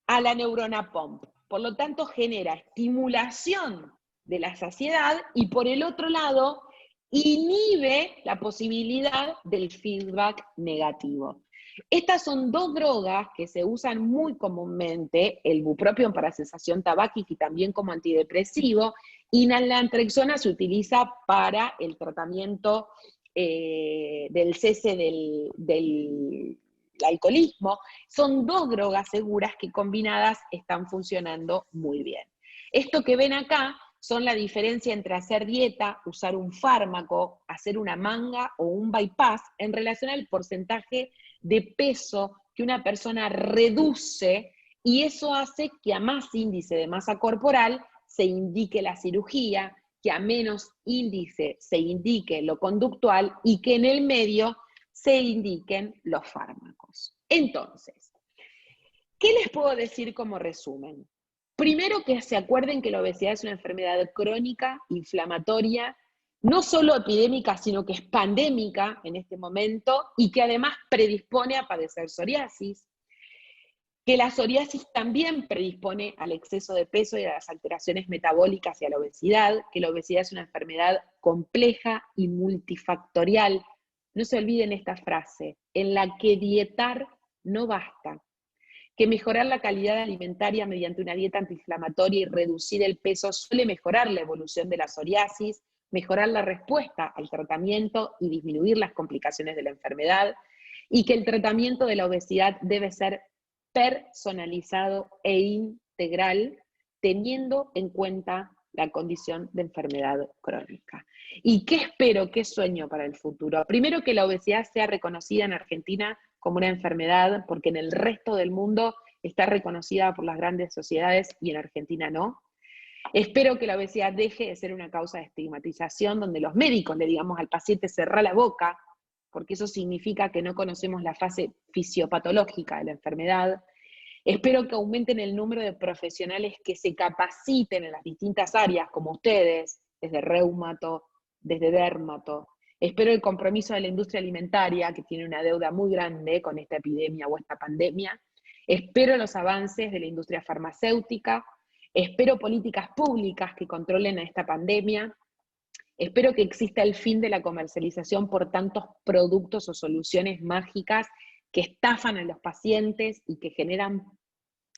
a la neurona POMP. Por lo tanto, genera estimulación de la saciedad y por el otro lado, inhibe la posibilidad del feedback negativo. Estas son dos drogas que se usan muy comúnmente, el bupropión para cesación tabáquica y también como antidepresivo, y la naltrexona se utiliza para el tratamiento del cese del alcoholismo. Son dos drogas seguras que combinadas están funcionando muy bien. Esto que ven acá son la diferencia entre hacer dieta, usar un fármaco, hacer una manga o un bypass en relación al porcentaje de peso que una persona reduce, y eso hace que a más índice de masa corporal se indique la cirugía, que a menos índice se indique lo conductual y que en el medio se indiquen los fármacos. Entonces, ¿qué les puedo decir como resumen? Primero, que se acuerden que la obesidad es una enfermedad crónica, inflamatoria, no solo epidémica, sino que es pandémica en este momento y que además predispone a padecer psoriasis, que la psoriasis también predispone al exceso de peso y a las alteraciones metabólicas y a la obesidad, que la obesidad es una enfermedad compleja y multifactorial. No se olviden esta frase, en la que dietar no basta, que mejorar la calidad alimentaria mediante una dieta antiinflamatoria y reducir el peso suele mejorar la evolución de la psoriasis, mejorar la respuesta al tratamiento y disminuir las complicaciones de la enfermedad, y que el tratamiento de la obesidad debe ser personalizado e integral, teniendo en cuenta la condición de enfermedad crónica. ¿Y qué espero, qué sueño para el futuro? Primero, que la obesidad sea reconocida en Argentina como una enfermedad, porque en el resto del mundo está reconocida por las grandes sociedades y en Argentina no. Espero que la obesidad deje de ser una causa de estigmatización, donde los médicos le digamos al paciente cerrá la boca, porque eso significa que no conocemos la fase fisiopatológica de la enfermedad. Espero que aumenten el número de profesionales que se capaciten en las distintas áreas, como ustedes, desde reumato, desde dermato. Espero el compromiso de la industria alimentaria, que tiene una deuda muy grande con esta epidemia o esta pandemia. Espero los avances de la industria farmacéutica. Espero políticas públicas que controlen a esta pandemia. Espero que exista el fin de la comercialización por tantos productos o soluciones mágicas que estafan a los pacientes y que generan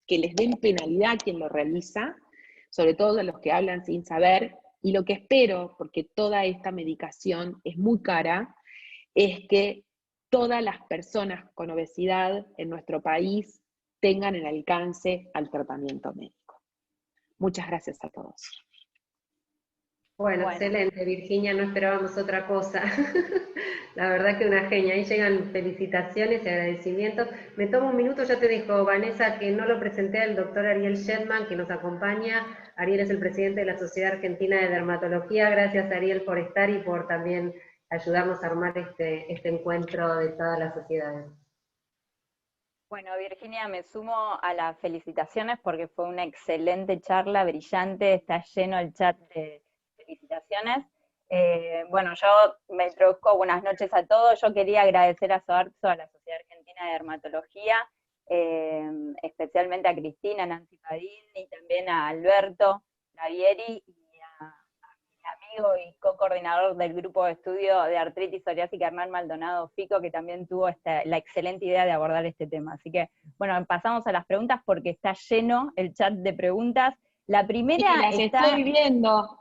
que les den penalidad a quien lo realiza, sobre todo a los que hablan sin saber. Y lo que espero, porque toda esta medicación es muy cara, es que todas las personas con obesidad en nuestro país tengan el alcance al tratamiento médico. Muchas gracias a todos. Bueno, excelente, Virginia, no esperábamos otra cosa. La verdad que una genia. Ahí llegan felicitaciones y agradecimientos. Me tomo un minuto, ya te dijo Vanessa que no lo presenté al doctor Ariel Shetman, que nos acompaña. Ariel es el presidente de la Sociedad Argentina de Dermatología. Gracias, Ariel, por estar y por también ayudarnos a armar este encuentro de todas las sociedades. Bueno, Virginia, me sumo a las felicitaciones porque fue una excelente charla, brillante, está lleno el chat de felicitaciones. Bueno, yo me introduzco, buenas noches a todos. Yo quería agradecer a SOARTSO, a la Sociedad Argentina Argentina de Dermatología, especialmente a Cristina, Nancy Padín, y también a Alberto Lavieri, y a mi amigo y co-coordinador del grupo de estudio de artritis psoriásica, Hernán Maldonado Fico, que también tuvo la excelente idea de abordar este tema. Así que, bueno, pasamos a las preguntas porque está lleno el chat de preguntas. La primera Sí, las está estoy viendo.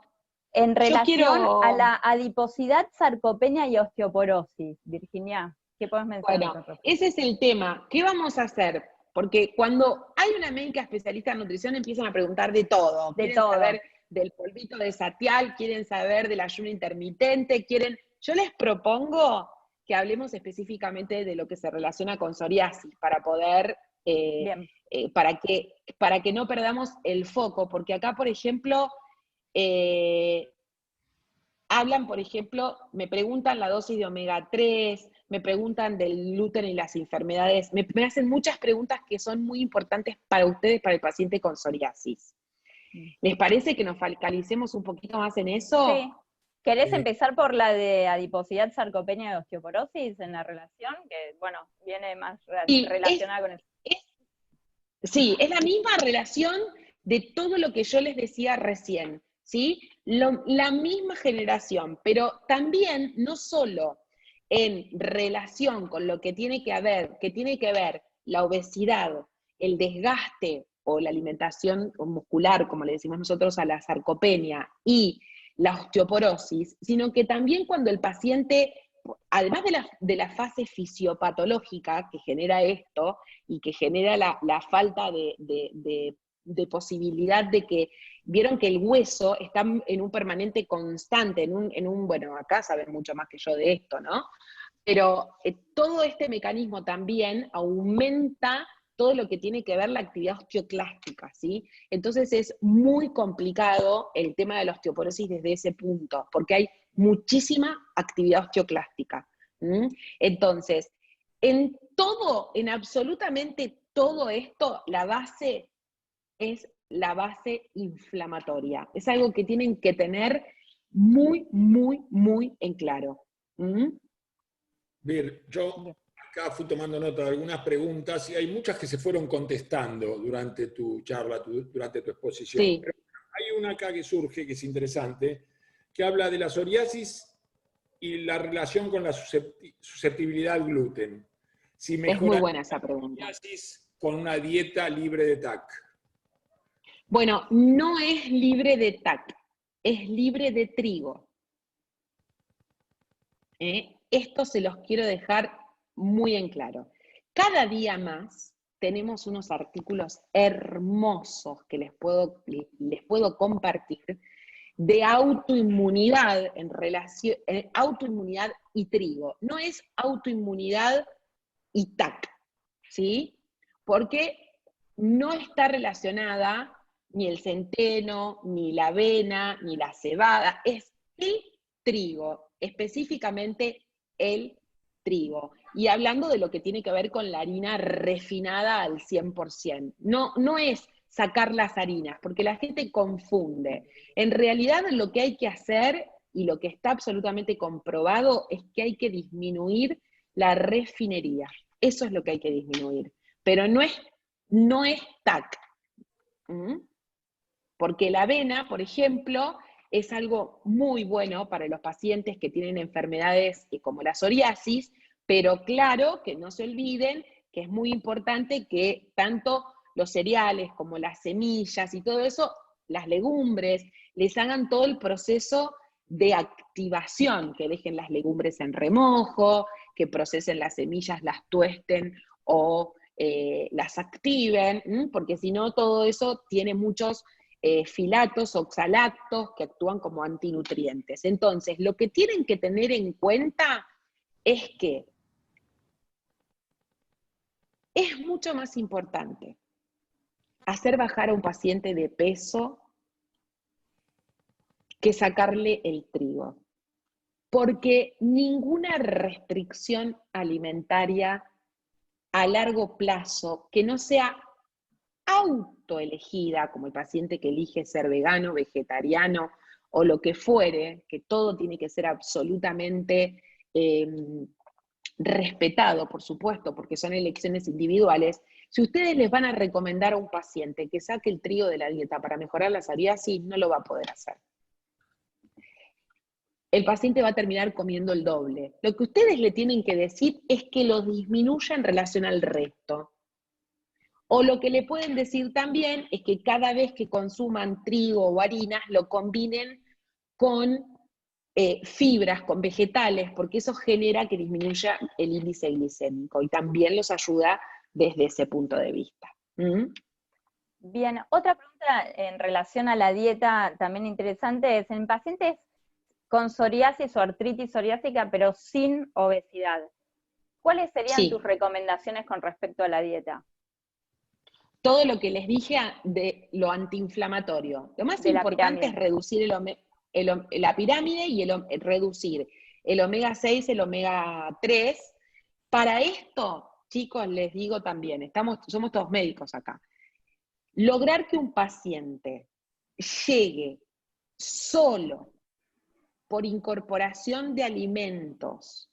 en relación a quiero... la adiposidad, sarcopenia y osteoporosis. Virginia, ¿qué podés mencionar? Bueno, ese es el tema. ¿Qué vamos a hacer? Porque cuando hay una médica especialista en nutrición empiezan a preguntar de todo. De Quieren todo. saber del polvito de satial, quieren saber del ayuno intermitente, Yo les propongo que hablemos específicamente de lo que se relaciona con psoriasis para poder... Bien. para que no perdamos el foco, porque acá, por ejemplo, hablan, por ejemplo, me preguntan la dosis de omega 3, me preguntan del gluten y las enfermedades, me hacen muchas preguntas que son muy importantes para ustedes, para el paciente con psoriasis. ¿Les parece que nos focalicemos un poquito más en eso? Sí. ¿Querés empezar por la de adiposidad, sarcopenia y osteoporosis en la relación? Que, bueno, viene más relacionada con eso. Sí, es la misma relación de todo lo que yo les decía recién, ¿sí? La misma generación, pero también no solo en relación con lo que tiene que ver la obesidad, el desgaste o la alimentación muscular, como le decimos nosotros a la sarcopenia, y la osteoporosis, sino que también cuando el paciente, además de la fase fisiopatológica que genera esto, y que genera la falta de posibilidad de que, vieron que el hueso está en un permanente constante, bueno, acá saben mucho más que yo de esto, ¿no? Pero todo este mecanismo también aumenta todo lo que tiene que ver la actividad osteoclástica, ¿sí? Entonces es muy complicado el tema de la osteoporosis desde ese punto, porque hay muchísima actividad osteoclástica. Entonces, en absolutamente todo esto, la base es la base inflamatoria. Es algo que tienen que tener muy, muy, muy en claro. Bien, yo acá fui tomando nota de algunas preguntas y hay muchas que se fueron contestando durante tu charla, durante tu exposición. Sí. Pero hay una acá que surge, que es interesante, que habla de la psoriasis y la relación con la susceptibilidad al gluten. Si Es muy mejora buena esa la pregunta. psoriasis con una dieta libre de TAC. Bueno, no es libre de TAC, es libre de trigo. Esto se los quiero dejar muy en claro. Cada día más tenemos unos artículos hermosos que les puedo compartir de autoinmunidad en relación, autoinmunidad y trigo. No es autoinmunidad y TAC, ¿sí? Porque no está relacionada ni el centeno, ni la avena, ni la cebada, es el trigo, específicamente el trigo. Y hablando de lo que tiene que ver con la harina refinada al 100%. No es sacar las harinas, porque la gente confunde. En realidad lo que hay que hacer, y lo que está absolutamente comprobado, es que hay que disminuir la refinería. Eso es lo que hay que disminuir. Pero no es TAC. Porque la avena, por ejemplo, es algo muy bueno para los pacientes que tienen enfermedades como la psoriasis, pero claro que no se olviden que es muy importante que tanto los cereales como las semillas y todo eso, las legumbres, les hagan todo el proceso de activación, que dejen las legumbres en remojo, que procesen las semillas, las tuesten o las activen, porque si no todo eso tiene muchos filatos, oxalatos, que actúan como antinutrientes. Entonces, lo que tienen que tener en cuenta es que es mucho más importante hacer bajar a un paciente de peso que sacarle el trigo. Porque ninguna restricción alimentaria a largo plazo que no sea autoelegida, como el paciente que elige ser vegano, vegetariano o lo que fuere, que todo tiene que ser absolutamente respetado, por supuesto, porque son elecciones individuales, si ustedes les van a recomendar a un paciente que saque el trigo de la dieta para mejorar la psoriasis, no lo va a poder hacer. El paciente va a terminar comiendo el doble. Lo que ustedes le tienen que decir es que lo disminuya en relación al resto. O lo que le pueden decir también es que cada vez que consuman trigo o harinas, lo combinen con fibras, con vegetales, porque eso genera que disminuya el índice glicémico y también los ayuda desde ese punto de vista. Bien, otra pregunta en relación a la dieta también interesante es, en pacientes con psoriasis o artritis psoriásica, pero sin obesidad, ¿cuáles serían tus recomendaciones con respecto a la dieta? Todo lo que les dije de lo antiinflamatorio. Lo más importante es reducir la pirámide y reducir el omega 6, el omega 3. Para esto, chicos, les digo también, somos todos médicos acá. Lograr que un paciente llegue solo por incorporación de alimentos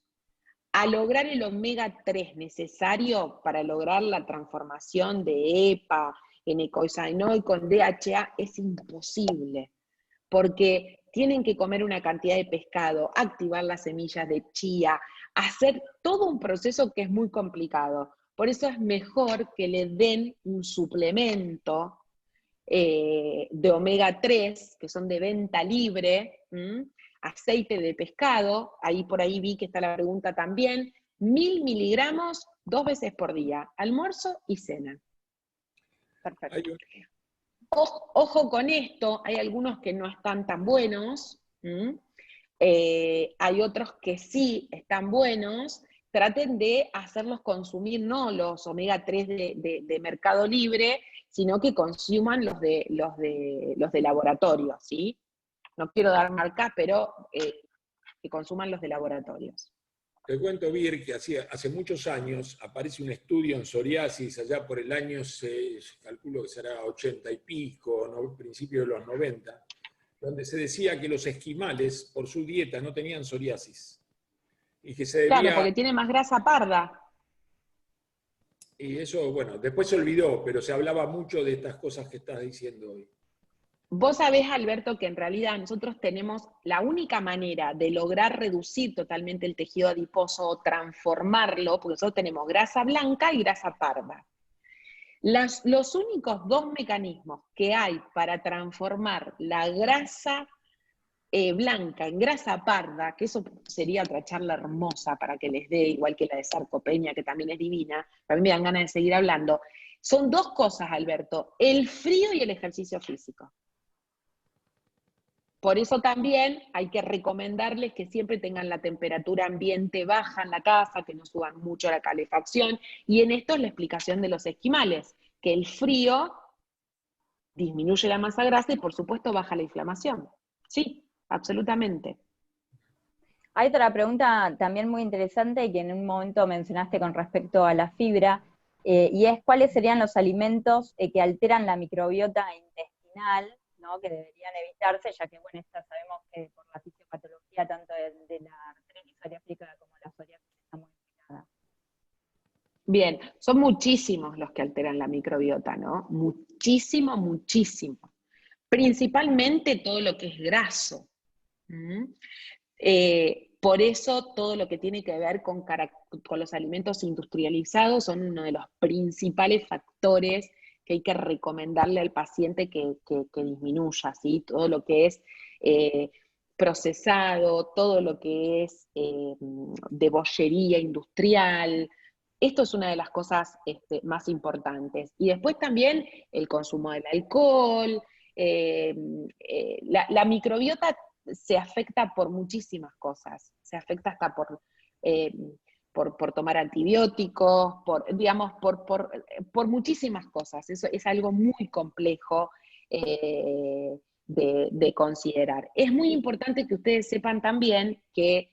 a lograr el omega 3 necesario para lograr la transformación de EPA en eicosanoico, en DHA, es imposible, porque tienen que comer una cantidad de pescado, activar las semillas de chía, hacer todo un proceso que es muy complicado. Por eso es mejor que le den un suplemento de omega 3, que son de venta libre, aceite de pescado, por ahí vi que está la pregunta también, 1000 miligramos 2 veces por día, almuerzo y cena. Perfecto. Ojo con esto, hay algunos que no están tan buenos, hay otros que sí están buenos. Traten de hacerlos consumir no los omega 3 de Mercado Libre, sino que consuman los de laboratorio, ¿sí? No quiero dar marca, pero que consuman los de laboratorios. Te cuento, Vir, que hace muchos años aparece un estudio en psoriasis, allá por el año, calculo que será 80 y pico, principio de los 90, donde se decía que los esquimales, por su dieta, no tenían psoriasis. Y que se debía... Claro, porque tiene más grasa parda. Y eso, bueno, después se olvidó, pero se hablaba mucho de estas cosas que estás diciendo hoy. Vos sabés, Alberto, que en realidad nosotros tenemos la única manera de lograr reducir totalmente el tejido adiposo o transformarlo, porque nosotros tenemos grasa blanca y grasa parda. Los únicos dos mecanismos que hay para transformar la grasa blanca en grasa parda, que eso sería otra charla hermosa para que les dé, igual que la de sarcopenia, que también es divina, a mí me dan ganas de seguir hablando, son dos cosas, Alberto, el frío y el ejercicio físico. Por eso también hay que recomendarles que siempre tengan la temperatura ambiente baja en la casa, que no suban mucho la calefacción, y en esto es la explicación de los esquimales, que el frío disminuye la masa grasa y por supuesto baja la inflamación. Sí, absolutamente. Hay otra pregunta también muy interesante que en un momento mencionaste con respecto a la fibra, y es ¿cuáles serían los alimentos que alteran la microbiota intestinal, ¿no? Que deberían evitarse, ya que, bueno, sabemos que por la fisiopatología tanto de la artritis psoriásica como la psoriasis está muy implicada? Bien, son muchísimos los que alteran la microbiota, ¿no? Muchísimo, muchísimo. Principalmente todo lo que es graso. Por eso todo lo que tiene que ver con los alimentos industrializados son uno de los principales factores que hay que recomendarle al paciente que disminuya, ¿sí? Todo lo que es procesado, todo lo que es de bollería industrial. Esto es una de las cosas más importantes. Y después también el consumo del alcohol. La microbiota se afecta por muchísimas cosas. Se afecta hasta por tomar antibióticos, por muchísimas cosas. Eso es algo muy complejo de considerar. Es muy importante que ustedes sepan también que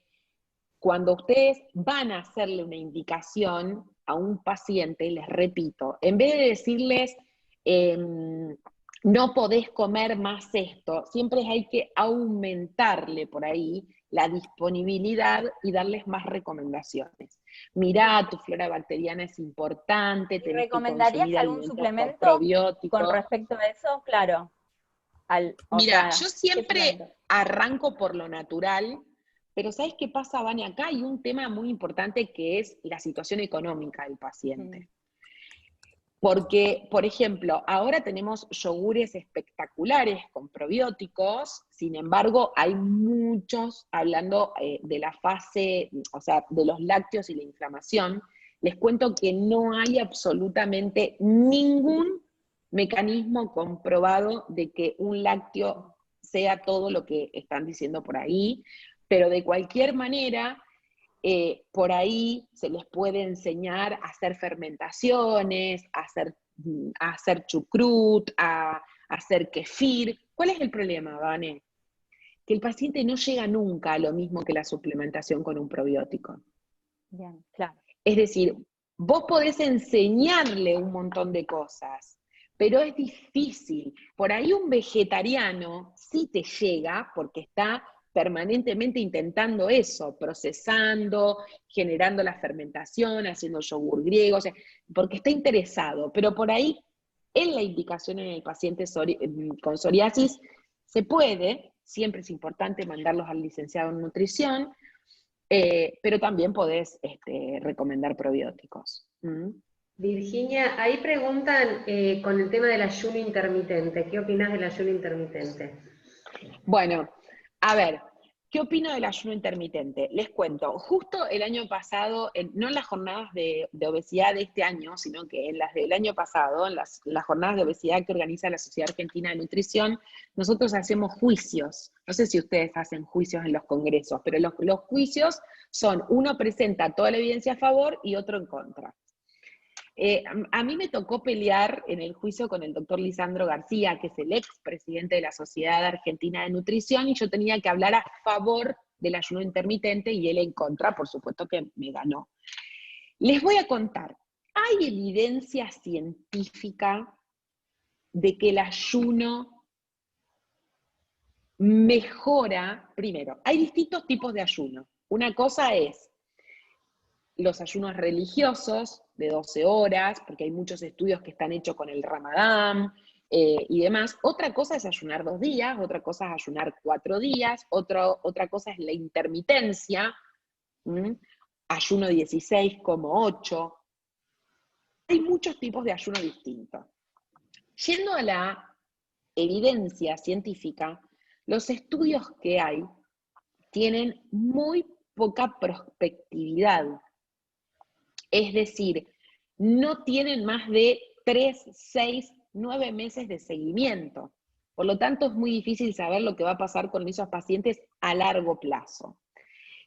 cuando ustedes van a hacerle una indicación a un paciente, les repito, en vez de decirles no podés comer más esto, siempre hay que aumentarle por ahí la disponibilidad y darles más recomendaciones. Mirá, tu flora bacteriana es importante, ¿Y tenés que recomendarías consumir algún alimentos con suplemento probióticos. con respecto a eso? Claro. Mira, yo ¿qué siempre suplemento? arranco por lo natural, pero ¿sabes qué pasa, Vane? Acá hay un tema muy importante que es la situación económica del paciente. Porque, por ejemplo, ahora tenemos yogures espectaculares con probióticos, sin embargo, hay muchos hablando de la fase, o sea, de los lácteos y la inflamación. Les cuento que no hay absolutamente ningún mecanismo comprobado de que un lácteo sea todo lo que están diciendo por ahí, pero de cualquier manera, por ahí se les puede enseñar a hacer fermentaciones, a hacer chucrut, a hacer kefir. ¿Cuál es el problema, Vane? Que el paciente no llega nunca a lo mismo que la suplementación con un probiótico. Bien, claro. Es decir, vos podés enseñarle un montón de cosas, pero es difícil. Por ahí un vegetariano sí te llega porque está permanentemente intentando eso, procesando, generando la fermentación, haciendo yogur griego, o sea, porque está interesado, pero por ahí en la indicación en el paciente con psoriasis se puede, siempre es importante mandarlos al licenciado en nutrición, pero también podés recomendar probióticos. Virginia, ahí preguntan con el tema del ayuno intermitente. ¿Qué opinas del ayuno intermitente? Bueno, a ver, ¿qué opino del ayuno intermitente? Les cuento, justo el año pasado, no en las jornadas de obesidad de este año, sino que en las del año pasado, en las jornadas de obesidad que organiza la Sociedad Argentina de Nutrición, nosotros hacemos juicios. No sé si ustedes hacen juicios en los congresos, pero los juicios son, uno presenta toda la evidencia a favor y otro en contra. A mí me tocó pelear en el juicio con el doctor Lisandro García, que es el ex presidente de la Sociedad Argentina de Nutrición, y yo tenía que hablar a favor del ayuno intermitente y él en contra, por supuesto que me ganó. Les voy a contar, ¿hay evidencia científica de que el ayuno mejora? Primero, hay distintos tipos de ayuno. Una cosa es los ayunos religiosos de 12 horas, porque hay muchos estudios que están hechos con el Ramadán y demás. Otra cosa es ayunar 2 días, otra cosa es ayunar 4 días, otra cosa es la intermitencia, ayuno 16,8. Hay muchos tipos de ayuno distintos. Yendo a la evidencia científica, los estudios que hay tienen muy poca prospectividad. Es decir, no tienen más de 3, 6, 9 meses de seguimiento. Por lo tanto, es muy difícil saber lo que va a pasar con esos pacientes a largo plazo.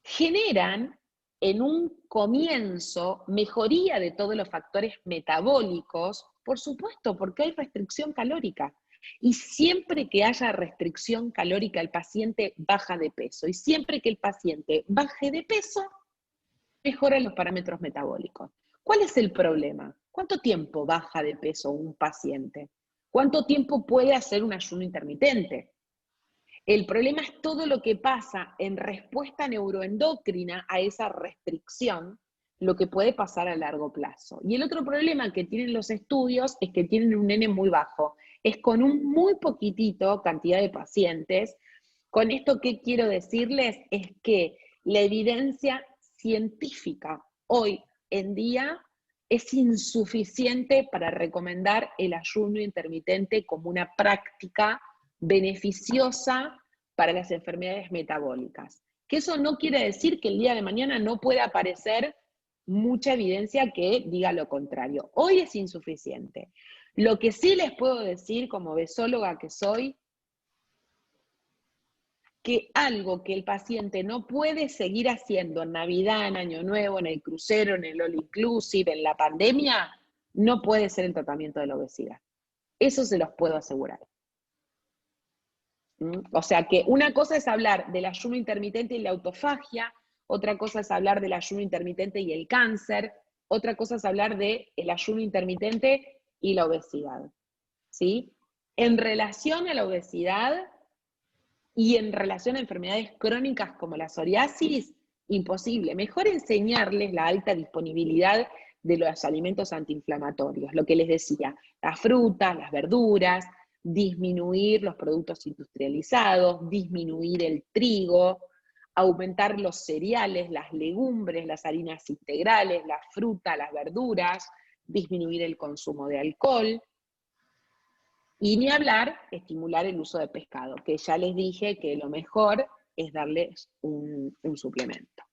Generan en un comienzo mejoría de todos los factores metabólicos, por supuesto, porque hay restricción calórica. Y siempre que haya restricción calórica, el paciente baja de peso. Y siempre que el paciente baje de peso, mejoran los parámetros metabólicos. ¿Cuál es el problema? ¿Cuánto tiempo baja de peso un paciente? ¿Cuánto tiempo puede hacer un ayuno intermitente? El problema es todo lo que pasa en respuesta neuroendocrina a esa restricción, lo que puede pasar a largo plazo. Y el otro problema que tienen los estudios es que tienen un N muy bajo. Es con un muy poquitito cantidad de pacientes. Con esto, ¿qué quiero decirles? Es que la evidencia científica hoy en día es insuficiente para recomendar el ayuno intermitente como una práctica beneficiosa para las enfermedades metabólicas. Que eso no quiere decir que el día de mañana no pueda aparecer mucha evidencia que diga lo contrario. Hoy es insuficiente. Lo que sí les puedo decir como besóloga que soy, que algo que el paciente no puede seguir haciendo en Navidad, en Año Nuevo, en el crucero, en el all inclusive, en la pandemia, no puede ser el tratamiento de la obesidad. Eso se los puedo asegurar. O sea que una cosa es hablar del ayuno intermitente y la autofagia, otra cosa es hablar del ayuno intermitente y el cáncer, otra cosa es hablar del ayuno intermitente y la obesidad. ¿Sí? En relación a la obesidad y en relación a enfermedades crónicas como la psoriasis, imposible. Mejor enseñarles la alta disponibilidad de los alimentos antiinflamatorios, lo que les decía, las frutas, las verduras, disminuir los productos industrializados, disminuir el trigo, aumentar los cereales, las legumbres, las harinas integrales, la fruta, las verduras, disminuir el consumo de alcohol, y ni hablar, estimular el uso de pescado, que ya les dije que lo mejor es darles un suplemento.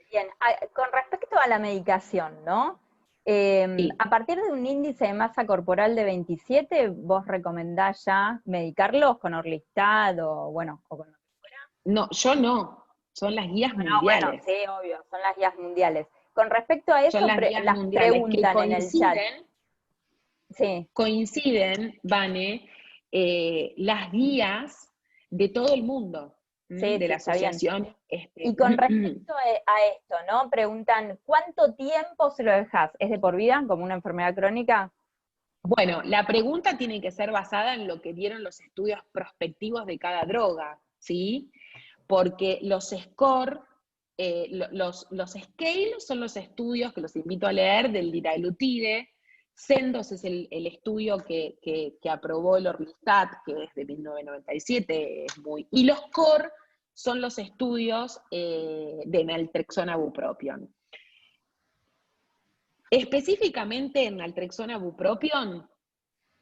Bien, con respecto a la medicación, ¿no? Sí. A partir de un índice de masa corporal de 27, ¿vos recomendás ya medicarlos con Orlistat o, bueno, o con lo que fuera? No, yo no, son las guías mundiales. Bueno, sí, obvio, son las guías mundiales. Con respecto a eso, son las guías las mundiales preguntan que en el chat. Sí. Coinciden, Vane, las guías de todo el mundo, sí, de la asociación. Y con respecto a esto, ¿no? Preguntan, ¿cuánto tiempo se lo dejas? ¿Es de por vida, como una enfermedad crónica? Bueno, la pregunta tiene que ser basada en lo que dieron los estudios prospectivos de cada droga, ¿sí? Porque los score, los scale son los estudios que los invito a leer del liraglutide. Sendos es el estudio que aprobó el Orlistat, que es de 1997, y los core son los estudios de naltrexona bupropion. Específicamente en naltrexona bupropion,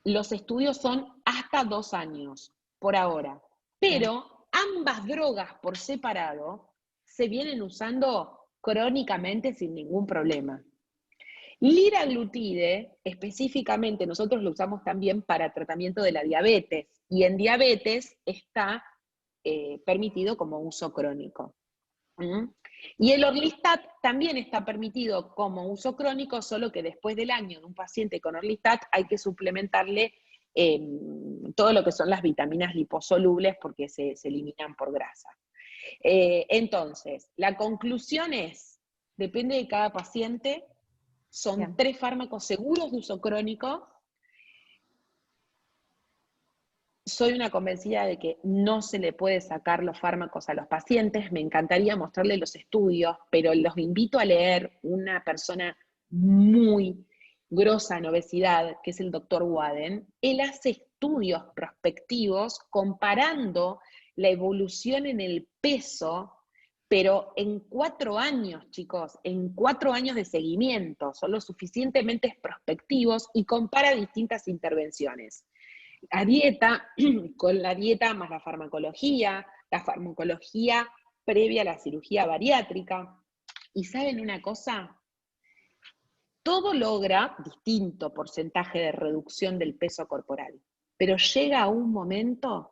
los estudios son hasta 2 años, por ahora. Pero ambas drogas por separado se vienen usando crónicamente sin ningún problema. Liraglutide, específicamente, nosotros lo usamos también para tratamiento de la diabetes, y en diabetes está permitido como uso crónico. Y el Orlistat también está permitido como uso crónico, solo que después del año de un paciente con Orlistat hay que suplementarle todo lo que son las vitaminas liposolubles porque se eliminan por grasa. Entonces, la conclusión es, depende de cada paciente, son 3 fármacos seguros de uso crónico. Soy una convencida de que no se le puede sacar los fármacos a los pacientes. Me encantaría mostrarles los estudios, pero los invito a leer una persona muy grosa en obesidad, que es el doctor Waden. Él hace estudios prospectivos comparando la evolución en el peso, pero en 4 años, chicos, en 4 años de seguimiento, son lo suficientemente prospectivos y compara distintas intervenciones. La dieta, con la dieta más la farmacología previa a la cirugía bariátrica. ¿Y saben una cosa? Todo logra distinto porcentaje de reducción del peso corporal, pero llega a un momento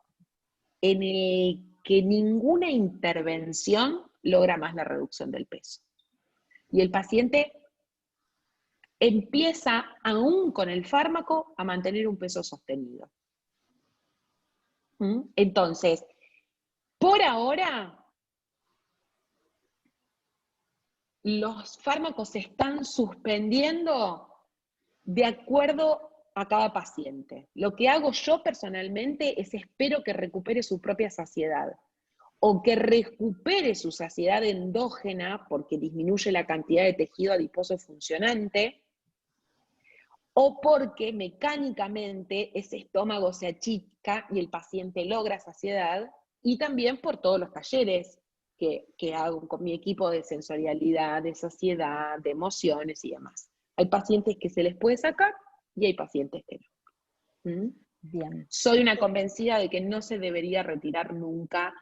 en el que ninguna intervención logra más la reducción del peso. Y el paciente empieza, aún con el fármaco, a mantener un peso sostenido. Entonces, por ahora, los fármacos se están suspendiendo de acuerdo a cada paciente. Lo que hago yo personalmente es espero que recupere su propia saciedad, o que recupere su saciedad endógena porque disminuye la cantidad de tejido adiposo funcionante, o porque mecánicamente ese estómago se achica y el paciente logra saciedad, y también por todos los talleres que hago con mi equipo de sensorialidad, de saciedad, de emociones y demás. Hay pacientes que se les puede sacar y hay pacientes que no. Bien. Soy una convencida de que no se debería retirar nunca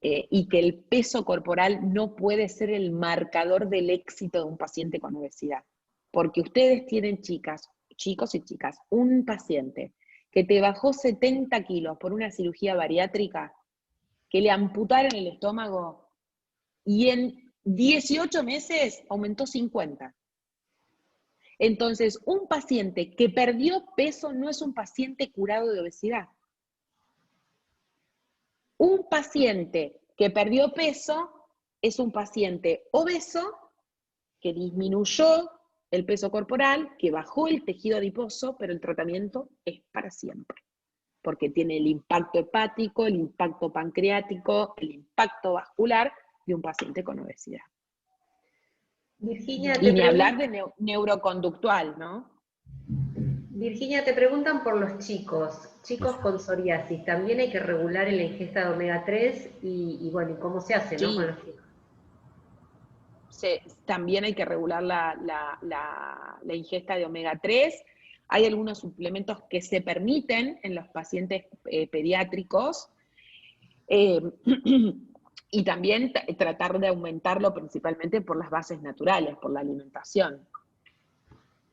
y que el peso corporal no puede ser el marcador del éxito de un paciente con obesidad. Porque ustedes tienen, chicos y chicas, un paciente que te bajó 70 kilos por una cirugía bariátrica, que le amputaron el estómago y en 18 meses aumentó 50. Entonces, un paciente que perdió peso no es un paciente curado de obesidad. Un paciente que perdió peso es un paciente obeso que disminuyó el peso corporal, que bajó el tejido adiposo, pero el tratamiento es para siempre, porque tiene el impacto hepático, el impacto pancreático, el impacto vascular de un paciente con obesidad. Virginia, Y ni hablar de neuroconductual, ¿no? Virginia, te preguntan por los chicos con psoriasis. ¿También hay que regular en la ingesta de omega 3? Y bueno, ¿y cómo se hace, no, Sí. con los chicos? También hay que regular la ingesta de omega 3. Hay algunos suplementos que se permiten en los pacientes pediátricos. Y también tratar de aumentarlo principalmente por las bases naturales, por la alimentación.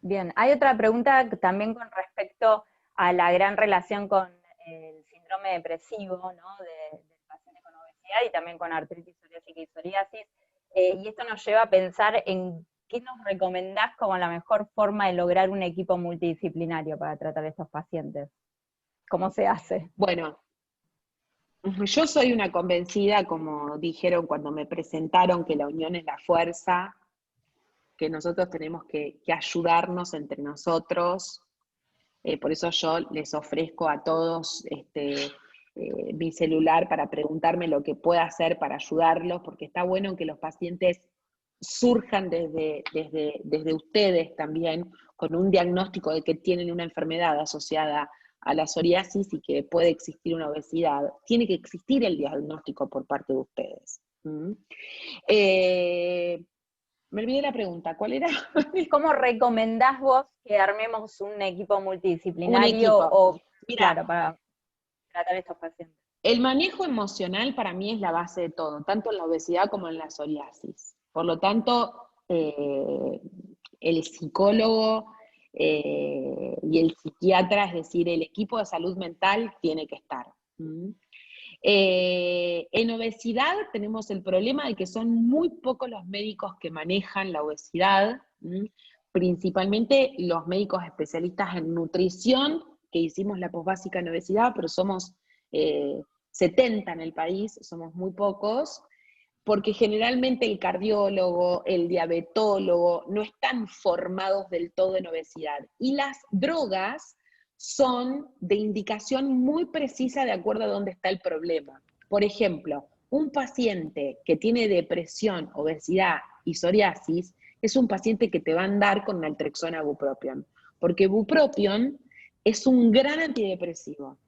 Bien, hay otra pregunta también con respecto a la gran relación con el síndrome depresivo, ¿no? Del paciente con obesidad y también con artritis psoriásica y psoriasis. Y esto nos lleva a pensar en qué nos recomendás como la mejor forma de lograr un equipo multidisciplinario para tratar a estos pacientes. ¿Cómo se hace? Bueno, yo soy una convencida, como dijeron cuando me presentaron, que la unión es la fuerza, que nosotros tenemos que ayudarnos entre nosotros. Por eso yo les ofrezco a todos mi celular para preguntarme lo que pueda hacer para ayudarlos, porque está bueno que los pacientes surjan desde ustedes también con un diagnóstico de que tienen una enfermedad asociada a la psoriasis y que puede existir una obesidad. Tiene que existir el diagnóstico por parte de ustedes. Me olvidé la pregunta, ¿cuál era? ¿Cómo recomendás vos que armemos un equipo multidisciplinario Mira, para tratar a estos pacientes? El manejo emocional para mí es la base de todo, tanto en la obesidad como en la psoriasis. Por lo tanto, el psicólogo y el psiquiatra, es decir, el equipo de salud mental tiene que estar. En obesidad tenemos el problema de que son muy pocos los médicos que manejan la obesidad, principalmente los médicos especialistas en nutrición, que hicimos la posbásica en obesidad, pero somos 70 en el país, somos muy pocos, porque generalmente el cardiólogo, el diabetólogo, no están formados del todo en obesidad. Y las drogas son de indicación muy precisa de acuerdo a dónde está el problema. Por ejemplo, un paciente que tiene depresión, obesidad y psoriasis es un paciente que te va a andar con naltrexona bupropión, porque bupropión es un gran antidepresivo.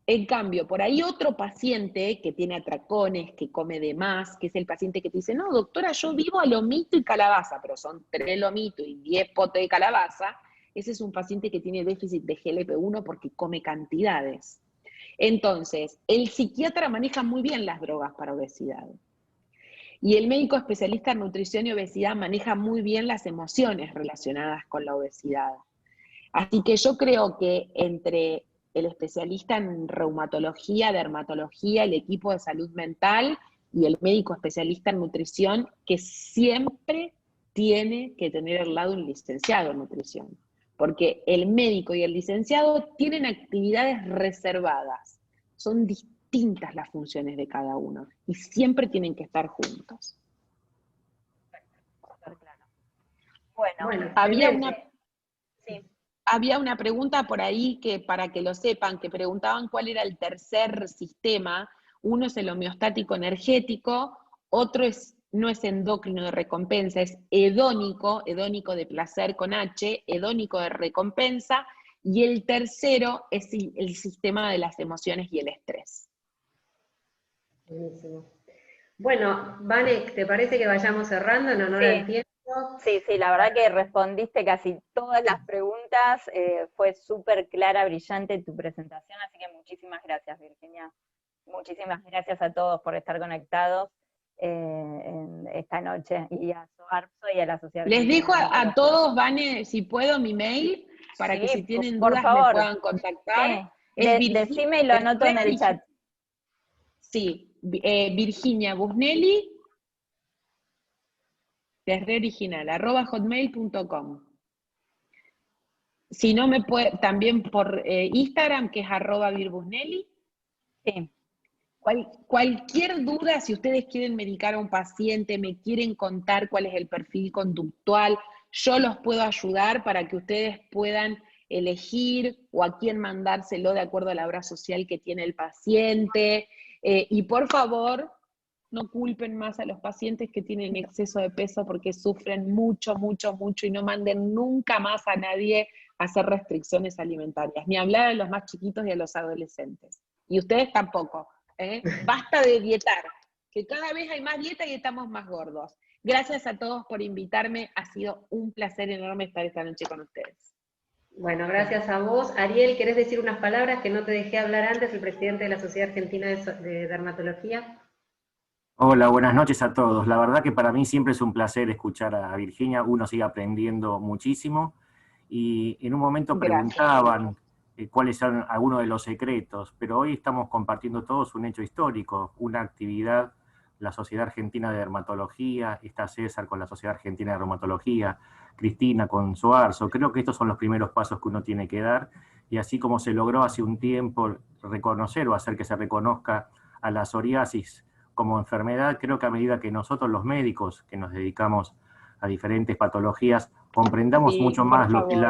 En cambio, por ahí otro paciente que tiene atracones, que come de más, que es el paciente que te dice, no, doctora, yo vivo a lomito y calabaza, pero son 3 lomitos y 10 potes de calabaza. Ese es un paciente que tiene déficit de GLP-1 porque come cantidades. Entonces, el psiquiatra maneja muy bien las drogas para obesidad. Y el médico especialista en nutrición y obesidad maneja muy bien las emociones relacionadas con la obesidad. Así que yo creo que entre el especialista en reumatología, dermatología, el equipo de salud mental y el médico especialista en nutrición, que siempre tiene que tener al lado un licenciado en nutrición. Porque el médico y el licenciado tienen actividades reservadas. Son distintas las funciones de cada uno y siempre tienen que estar juntos. Bueno, había una pregunta por ahí que, para que lo sepan, que preguntaban cuál era el tercer sistema. Uno es el homeostático energético, otro no es endocrino de recompensa, es hedónico de placer con H, hedónico de recompensa, y el tercero es el sistema de las emociones y el estrés. Buenísimo. Bueno, Vane, ¿te parece que vayamos cerrando en honor al tiempo? Sí, la verdad que respondiste casi todas las preguntas, fue súper clara, brillante tu presentación, así que muchísimas gracias, Virginia. Muchísimas gracias a todos por estar conectados en esta noche, y a SOARPSO y a la Sociedad. Les dejo a todos, Vane, si puedo, mi mail, para que si tienen dudas me puedan contactar. Decime y lo anoto en el chat. Sí, Virginia Busnelli, es re original, @hotmail.com. Si no, me puede, también por Instagram, que es @virbusnelli. Sí. Cualquier duda, si ustedes quieren medicar a un paciente, me quieren contar cuál es el perfil conductual, yo los puedo ayudar para que ustedes puedan elegir o a quién mandárselo de acuerdo a la obra social que tiene el paciente. Y por favor, no culpen más a los pacientes que tienen exceso de peso porque sufren mucho, mucho, mucho, y no manden nunca más a nadie a hacer restricciones alimentarias, ni hablar a los más chiquitos y a los adolescentes. Y ustedes tampoco, ¿eh? Basta de dietar, que cada vez hay más dieta y estamos más gordos. Gracias a todos por invitarme, ha sido un placer enorme estar esta noche con ustedes. Bueno, gracias a vos. Ariel, ¿querés decir unas palabras que no te dejé hablar antes, el presidente de la Sociedad Argentina de Dermatología? Hola, buenas noches a todos. La verdad que para mí siempre es un placer escuchar a Virginia, uno sigue aprendiendo muchísimo, y en un momento preguntaban cuáles son algunos de los secretos, pero hoy estamos compartiendo todos un hecho histórico, una actividad, la Sociedad Argentina de Dermatología, está César con la Sociedad Argentina de Dermatología, Cristina con SOARSO. Creo que estos son los primeros pasos que uno tiene que dar, y así como se logró hace un tiempo reconocer o hacer que se reconozca a la psoriasis como enfermedad, creo que a medida que nosotros los médicos que nos dedicamos a diferentes patologías comprendamos mucho más lo que es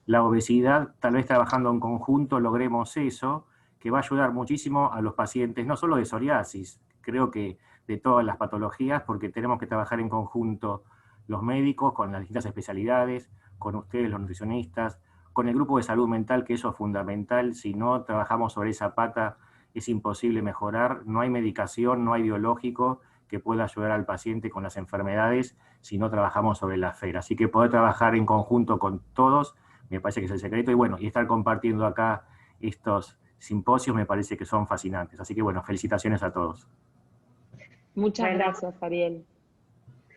la obesidad, tal vez trabajando en conjunto logremos eso, que va a ayudar muchísimo a los pacientes, no solo de psoriasis, creo que de todas las patologías, porque tenemos que trabajar en conjunto los médicos, con las distintas especialidades, con ustedes los nutricionistas, con el grupo de salud mental, que eso es fundamental. Si no trabajamos sobre esa pata, es imposible mejorar, no hay medicación, no hay biológico que pueda ayudar al paciente con las enfermedades si no trabajamos sobre la esfera. Así que poder trabajar en conjunto con todos, me parece que es el secreto, y bueno, y estar compartiendo acá estos simposios me parece que son fascinantes. Así que bueno, felicitaciones a todos. Muchas gracias, Ariel.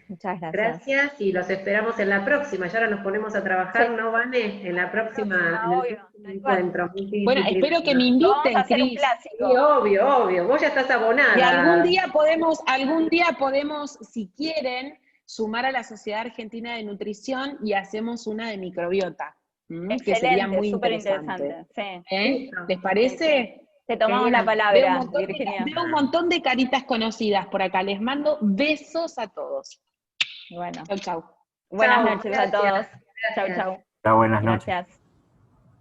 Muchas gracias. Gracias, y los esperamos en la próxima. Ya ahora nos ponemos a trabajar, Sí. ¿no, Vane? En la próxima, en el obvio, próximo tal cual. encuentro. Bueno, espero que me inviten, Vamos a hacer un Cris. clásico. Sí, obvio, obvio. Vos ya estás abonada. Y algún día podemos, si quieren, sumar a la Sociedad Argentina de Nutrición y hacemos una de microbiota, que sería muy súper interesante. interesante. Sí. ¿Eh? ¿Les parece? Te tomamos la Veo palabra, Virginia. Virginia. Veo un montón de caritas conocidas por acá. Les mando besos a todos. Bueno. Chau, chau. Buenas Chau, noches a todos. gracias. Chau, chau. Buenas noches. Gracias.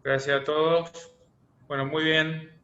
Gracias a todos. Bueno, muy bien.